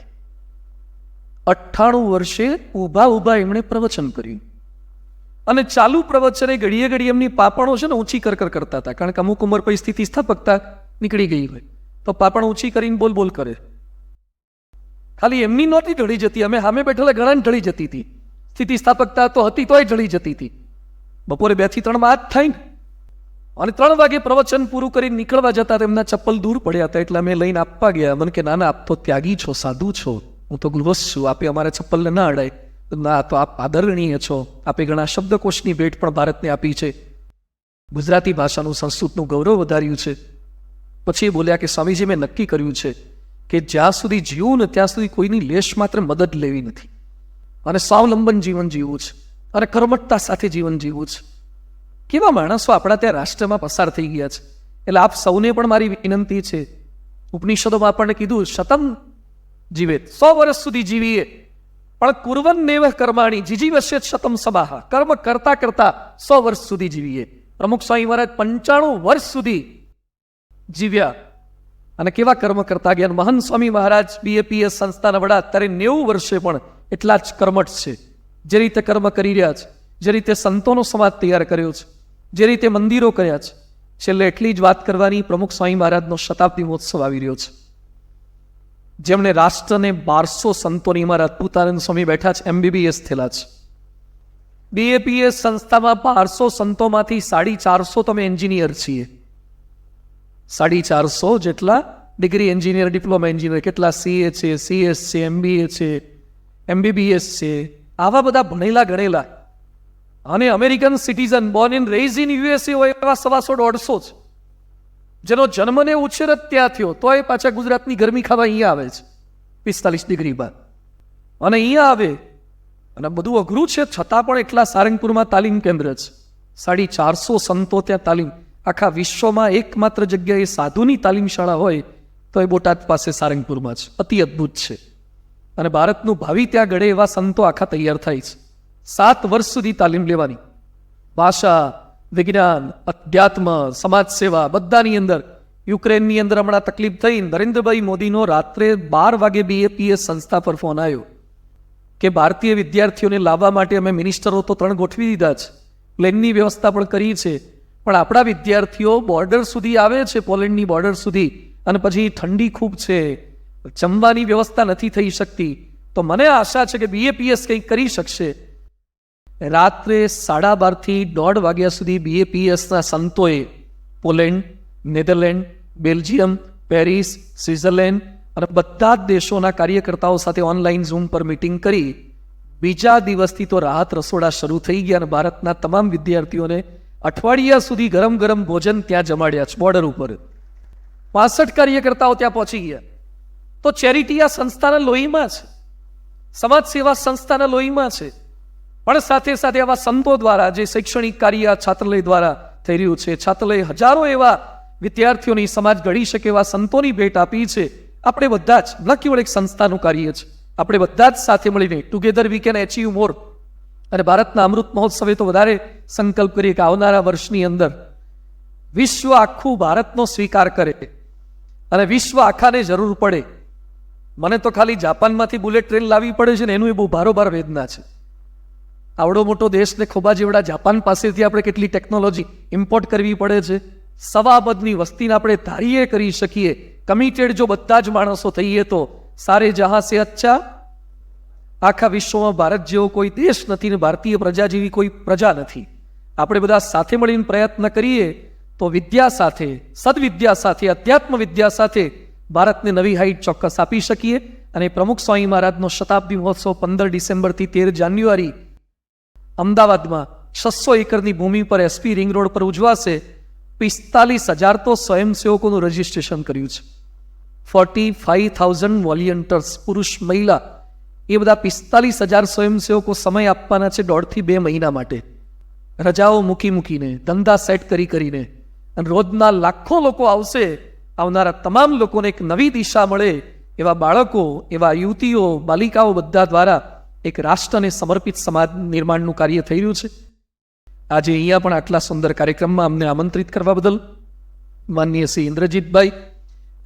A: 98 વર્ષે ઊભા ઊભા એમણે પ્રવચન કર્યું. અને ચાલુ પ્રવચને ઘડીએ ઘડી એમની પાપણો છે ને ઊંચી કરતા હતા, કારણ કે અમુક ઉંમર પછી સ્થિતિસ્થાપકતા નીકળી ગઈ હોય તો પાપણ ઊંચી કરીને બોલ બોલ કરે. ખાલી એમની નહોતી ઢળી જતી, અમે સામે બેઠેલા ઘણા ઢળી જતી હતી. સ્થિતિસ્થાપકતા તો હતી તોય ઢળી જતી હતી. બપોરે 2 થી 3માં આ જ થાય ને. અને 3 વાગે પ્રવચન પૂરું કરીને નીકળવા જતા તેમના ચપ્પલ દૂર પડ્યા હતા, એટલે અમે લઈને આપવા ગયા. મને કે ના ના, આપ તો ત્યાગી છો, સાધુ છો, હું તો ગૃહસ્થ છું, આપે અમારા ચપ્પલને ના અડાય. ના, તો આપ આદરણીય છો, આપે ઘણા શબ્દકોશની ભેટ પણ ભારતને આપી છે, ગુજરાતી ભાષાનું, સંસ્કૃતનું ગૌરવ વધાર્યું છે. પછી એ બોલ્યા કે સ્વામીજી, મેં નક્કી કર્યું છે કે જ્યાં સુધી જીવું ને ત્યાં સુધી કોઈની લેશ માત્ર મદદ લેવી નથી, અને સ્વાવલંબન જીવન જીવવું છે, અને કર્મઠતા સાથે જીવન જીવવું છે. કેવા માણસો આપણા ત્યાં રાષ્ટ્રમાં પસાર થઈ ગયા છે. એટલે આપ સૌને પણ મારી વિનંતી છે, ઉપનિષદોમાં આપણને કીધું શતમ જીવે, 100 વર્ષ સુધી જીવીએ, પણ કુર્વન નેવ કર્માણી જીજીવશ્ય શતમ સબાહ, કર્મ કરતા કરતા 100 વર્ષ સુધી જીવીએ. પ્રમુખ સ્વામી મહારાજ 95 વર્ષ સુધી જીવ્યા, અને કેવા કર્મ કરતા ગયા. મહંત સ્વામી મહારાજ BAPS સંસ્થાના વડા અત્યારે 90 વર્ષે પણ એટલા જ કર્મઠ છે. જે રીતે કર્મ કરી રહ્યા છે, જે રીતે સંતોનો સમાજ તૈયાર કર્યો છે, જે રીતે મંદિરો કર્યા છે. છેલ્લે એટલી જ વાત કરવાની, પ્રમુખ સ્વામી મહારાજનો શતાબ્દી મહોત્સવ આવી રહ્યો છે, જેમણે રાષ્ટ્રને 1200 સંતોની, અમારા અદ્ભુતાનંદ સ્વામી બેઠા છે, MBBS થયેલા છે. BAPS સંસ્થામાં 1200 સંતોમાંથી 450 તમે એન્જિનિયર છીએ. 450 જેટલા ડિગ્રી એન્જિનિયર, ડિપ્લોમા એન્જિનિયર, કેટલા CA છે, CS છે, MBA છે, MBBS છે, આવા બધા ભણેલા ગણેલા. અને American citizen, Born in raise in USA હોય એવા 150-150 છે, જેનો જન્મ ને ઉછેર જ ત્યાં થયો, તો એ પાછા ગુજરાતની ગરમી ખાવા અહીંયા આવે છે 45 ડિગ્રી બાદ, અને અહીંયા આવે. અને બધું અઘરું છે, છતાં પણ એટલા સારંગપુરમાં તાલીમ કેન્દ્ર છે. 450 સંતો ત્યાં તાલીમ. આખા વિશ્વમાં એકમાત્ર જગ્યાએ સાધુની તાલીમ શાળા હોય તો એ બોટાદ પાસે સારંગપુરમાં છે. અતિ અદ્ભુત છે. અને ભારતનું ભાવિ ત્યાં ઘડે એવા સંતો આખા તૈયાર થાય છે. 7 વર્ષ સુધી તાલીમ લેવાની. ભાષા, વિજ્ઞાન, અધ્યાત્મ, સમાજ સેવા બધાની અંદર. યુક્રેનની અંદર હમણાં તકલીફ થઈ, નરેન્દ્રભાઈ મોદીનો રાત્રે 12 વાગે BAPS સંસ્થા પર ફોન આવ્યો કે ભારતીય વિદ્યાર્થીઓને લાવવા માટે અમે મિનિસ્ટરો તો 3 ગોઠવી દીધા છે, પ્લેનની વ્યવસ્થા પણ કરી છે, પણ આપણા વિદ્યાર્થીઓ બોર્ડર સુધી આવે છે, પોલેન્ડની બોર્ડર સુધી, અને પછી ઠંડી ખૂબ છે, જમવાની વ્યવસ્થા નથી થઈ શકતી, તો મને આશા છે કે BAPS કંઈક કરી શકશે. રાત્રે 12:30 થી 1:30 વાગ્યા સુધી BAPSના સંતોએ Poland, Netherland, Belgium, Paris, Switzerland અને બધા જ દેશોના કાર્યકર્તાઓ સાથે ઓનલાઈન ઝૂમ પર મીટિંગ કરી બીજા દિવસથી તો રાહત રસોડા શરૂ થઈ ગયા અને ભારતના તમામ વિદ્યાર્થીઓને અઠવાડિયા સુધી ગરમ ગરમ ભોજન ત્યાં જમાડ્યા છે બોર્ડર ઉપર. 65 કાર્યકર્તાઓ ત્યાં પહોંચી ગયા. તો ચેરિટી આ સંસ્થાના લોહીમાં છે, સમાજ સેવા સંસ્થાના લોહીમાં છે. પણ સાથે સાથે આવા સંતો દ્વારા જે શૈક્ષણિક કાર્ય છાત્રાલય દ્વારા થઈ રહ્યું છે, છાત્રાલય હજારો એવા વિદ્યાર્થીઓની સમાજ ઘડી શકે એવા સંતોની ભેટ આપી છે. આપણે બધા જ ન કેવળ એક સંસ્થાનું કાર્ય છે, આપણે બધા જ સાથે મળીને ટુગેધર વી કેન અચીવ મોર. અને ભારતના અમૃત મહોત્સવે તો વધારે સંકલ્પ કરીએ કે આવનારા વર્ષની અંદર વિશ્વ આખું ભારતનો સ્વીકાર કરે અને વિશ્વ આખાને જરૂર પડે. મને તો ખાલી જાપાનમાંથી બુલેટ ટ્રેન લાવવી પડે છે ને એનું એ બહુ ભારોભાર વેદના છે. આવડો મોટો દેશને ખોબા જેવડા જાપાન પાસેથી આપણે કેટલી ટેકનોલોજી ઇમ્પોર્ટ કરવી પડે છે. 1.25 અબજની વસ્તીને આપણે ધારીએ કરી શકીએ. કમિટેડ જો બધા જ માણસો થઈએ તો સારે જહાં સે અચ્છા. આખા વિશ્વમાં ભારત જેવો કોઈ દેશ નથી ને ભારતીય પ્રજા જેવી કોઈ પ્રજા નથી. આપણે બધા સાથે મળીને પ્રયત્ન કરીએ તો વિદ્યા સાથે, સદવિદ્યા સાથે, અધ્યાત્મ વિદ્યા સાથે ભારતને નવી હાઈટ ચોક્કસ આપી શકીએ. અને પ્રમુખ સ્વામી મહારાજનો શતાબ્દી મહોત્સવ 15 ડિસેમ્બરથી 13 જાન્યુઆરી અમદાવાદમાં 600 એકરની ભૂમિ પર SP રિંગ રોડ પર ઉજવાશે. 45,000 તો સ્વયંસેવકોનું રજીસ્ટ્રેશન કર્યું છે. 45,000 વોલિયન્ટર્સ, પુરુષ મહિલા, એ બધા 45,000 સ્વયંસેવકો સમય આપવાના છે 1.5 થી 2 મહિના માટે, રજાઓ મૂકીને, ધંધા સેટ કરીને. અને રોજના લાખો લોકો આવશે. આવનારા તમામ લોકોને એક નવી દિશા મળે એવા બાળકો, એવા યુવતીઓ, બાલિકાઓ બધા દ્વારા એક રાષ્ટ્રને સમર્પિત સમાજ નિર્માણનું કાર્ય થઈ રહ્યું છે. આજે અહીંયા પણ આટલા સુંદર કાર્યક્રમમાં અમને આમંત્રિત કરવા બદલ માનનીય શ્રી ઇન્દ્રજીતભાઈ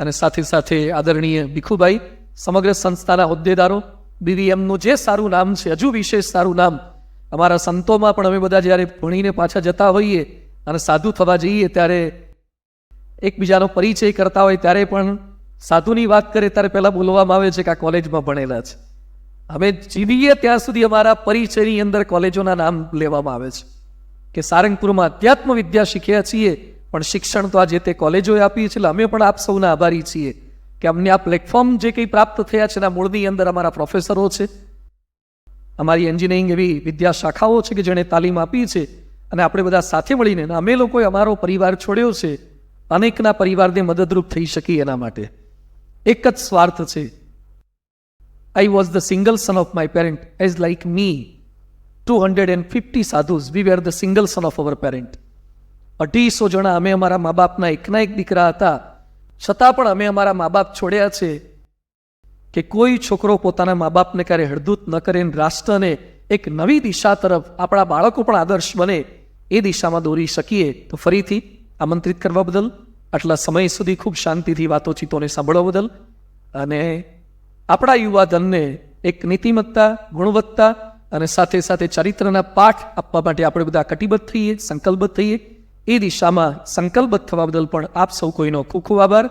A: અને સાથે સાથે આદરણીય ભીખુભાઈ, સમગ્ર સંસ્થાના હોદ્દેદારો, BVMનું જે સારું નામ છે, હજુ વિશેષ સારું નામ અમારા સંતોમાં પણ અમે બધા જ્યારે ભણીને પાછા જતા હોઈએ અને સાધુ થવા જઈએ ત્યારે એકબીજાનો પરિચય કરતા હોય ત્યારે પણ સાધુની વાત કરે ત્યારે પહેલાં બોલવામાં આવે છે કે આ કોલેજમાં ભણેલા છે. અમે જીવીએ ત્યાં સુધી અમારા પરિચયની અંદર કોલેજોના નામ લેવામાં આવે છે કે સારંગપુરમાં અધ્યાત્મ વિદ્યા શીખ્યા છીએ, પણ શિક્ષણ તો આ જે તે કોલેજોએ આપી છે. એટલે અમે પણ આપ સૌના આભારી છીએ કે અમને આ પ્લેટફોર્મ જે કંઈ પ્રાપ્ત થયા છે એના મૂળની અંદર અમારા પ્રોફેસરો છે, અમારી એન્જિનિયરિંગ એવી વિદ્યા શાખાઓ છે કે જેણે તાલીમ આપી છે. અને આપણે બધા સાથે મળીને અમે લોકોએ અમારો પરિવાર છોડ્યો છે અનેકના પરિવારને મદદરૂપ થઈ શકીએ એના માટે. એક જ સ્વાર્થ છે. I was the single son of my parent, as like me 250 sadhus, we were the single son of our parent. 250 જણા અમે અમારા મા બાપના એકના એક દીકરા હતા, છતાં પણ અમે અમારા મા બાપ છોડ્યા છે કે કોઈ છોકરો પોતાના મા બાપને ક્યારે હળદૂત ન કરે, રાષ્ટ્રને એક નવી દિશા તરફ આપણા બાળકો પણ આદર્શ બને એ દિશામાં દોરી શકીએ. તો ફરીથી આમંત્રિત કરવા બદલ, આટલા સમય સુધી ખૂબ શાંતિથી વાતોચીતોને સાંભળવા બદલ અને આપણા યુવાધનને એક નીતિમત્તા, ગુણવત્તા અને સાથે સાથે ચરિત્રના પાઠ આપવા માટે આપણે બધા કટિબદ્ધ થઈએ, સંકલ્પબદ્ધ થઈએ. એ દિશામાં સંકલ્પબદ્ધ થવા બદલ પણ આપ સૌ કોઈનો ખૂબ ખૂબ આભાર.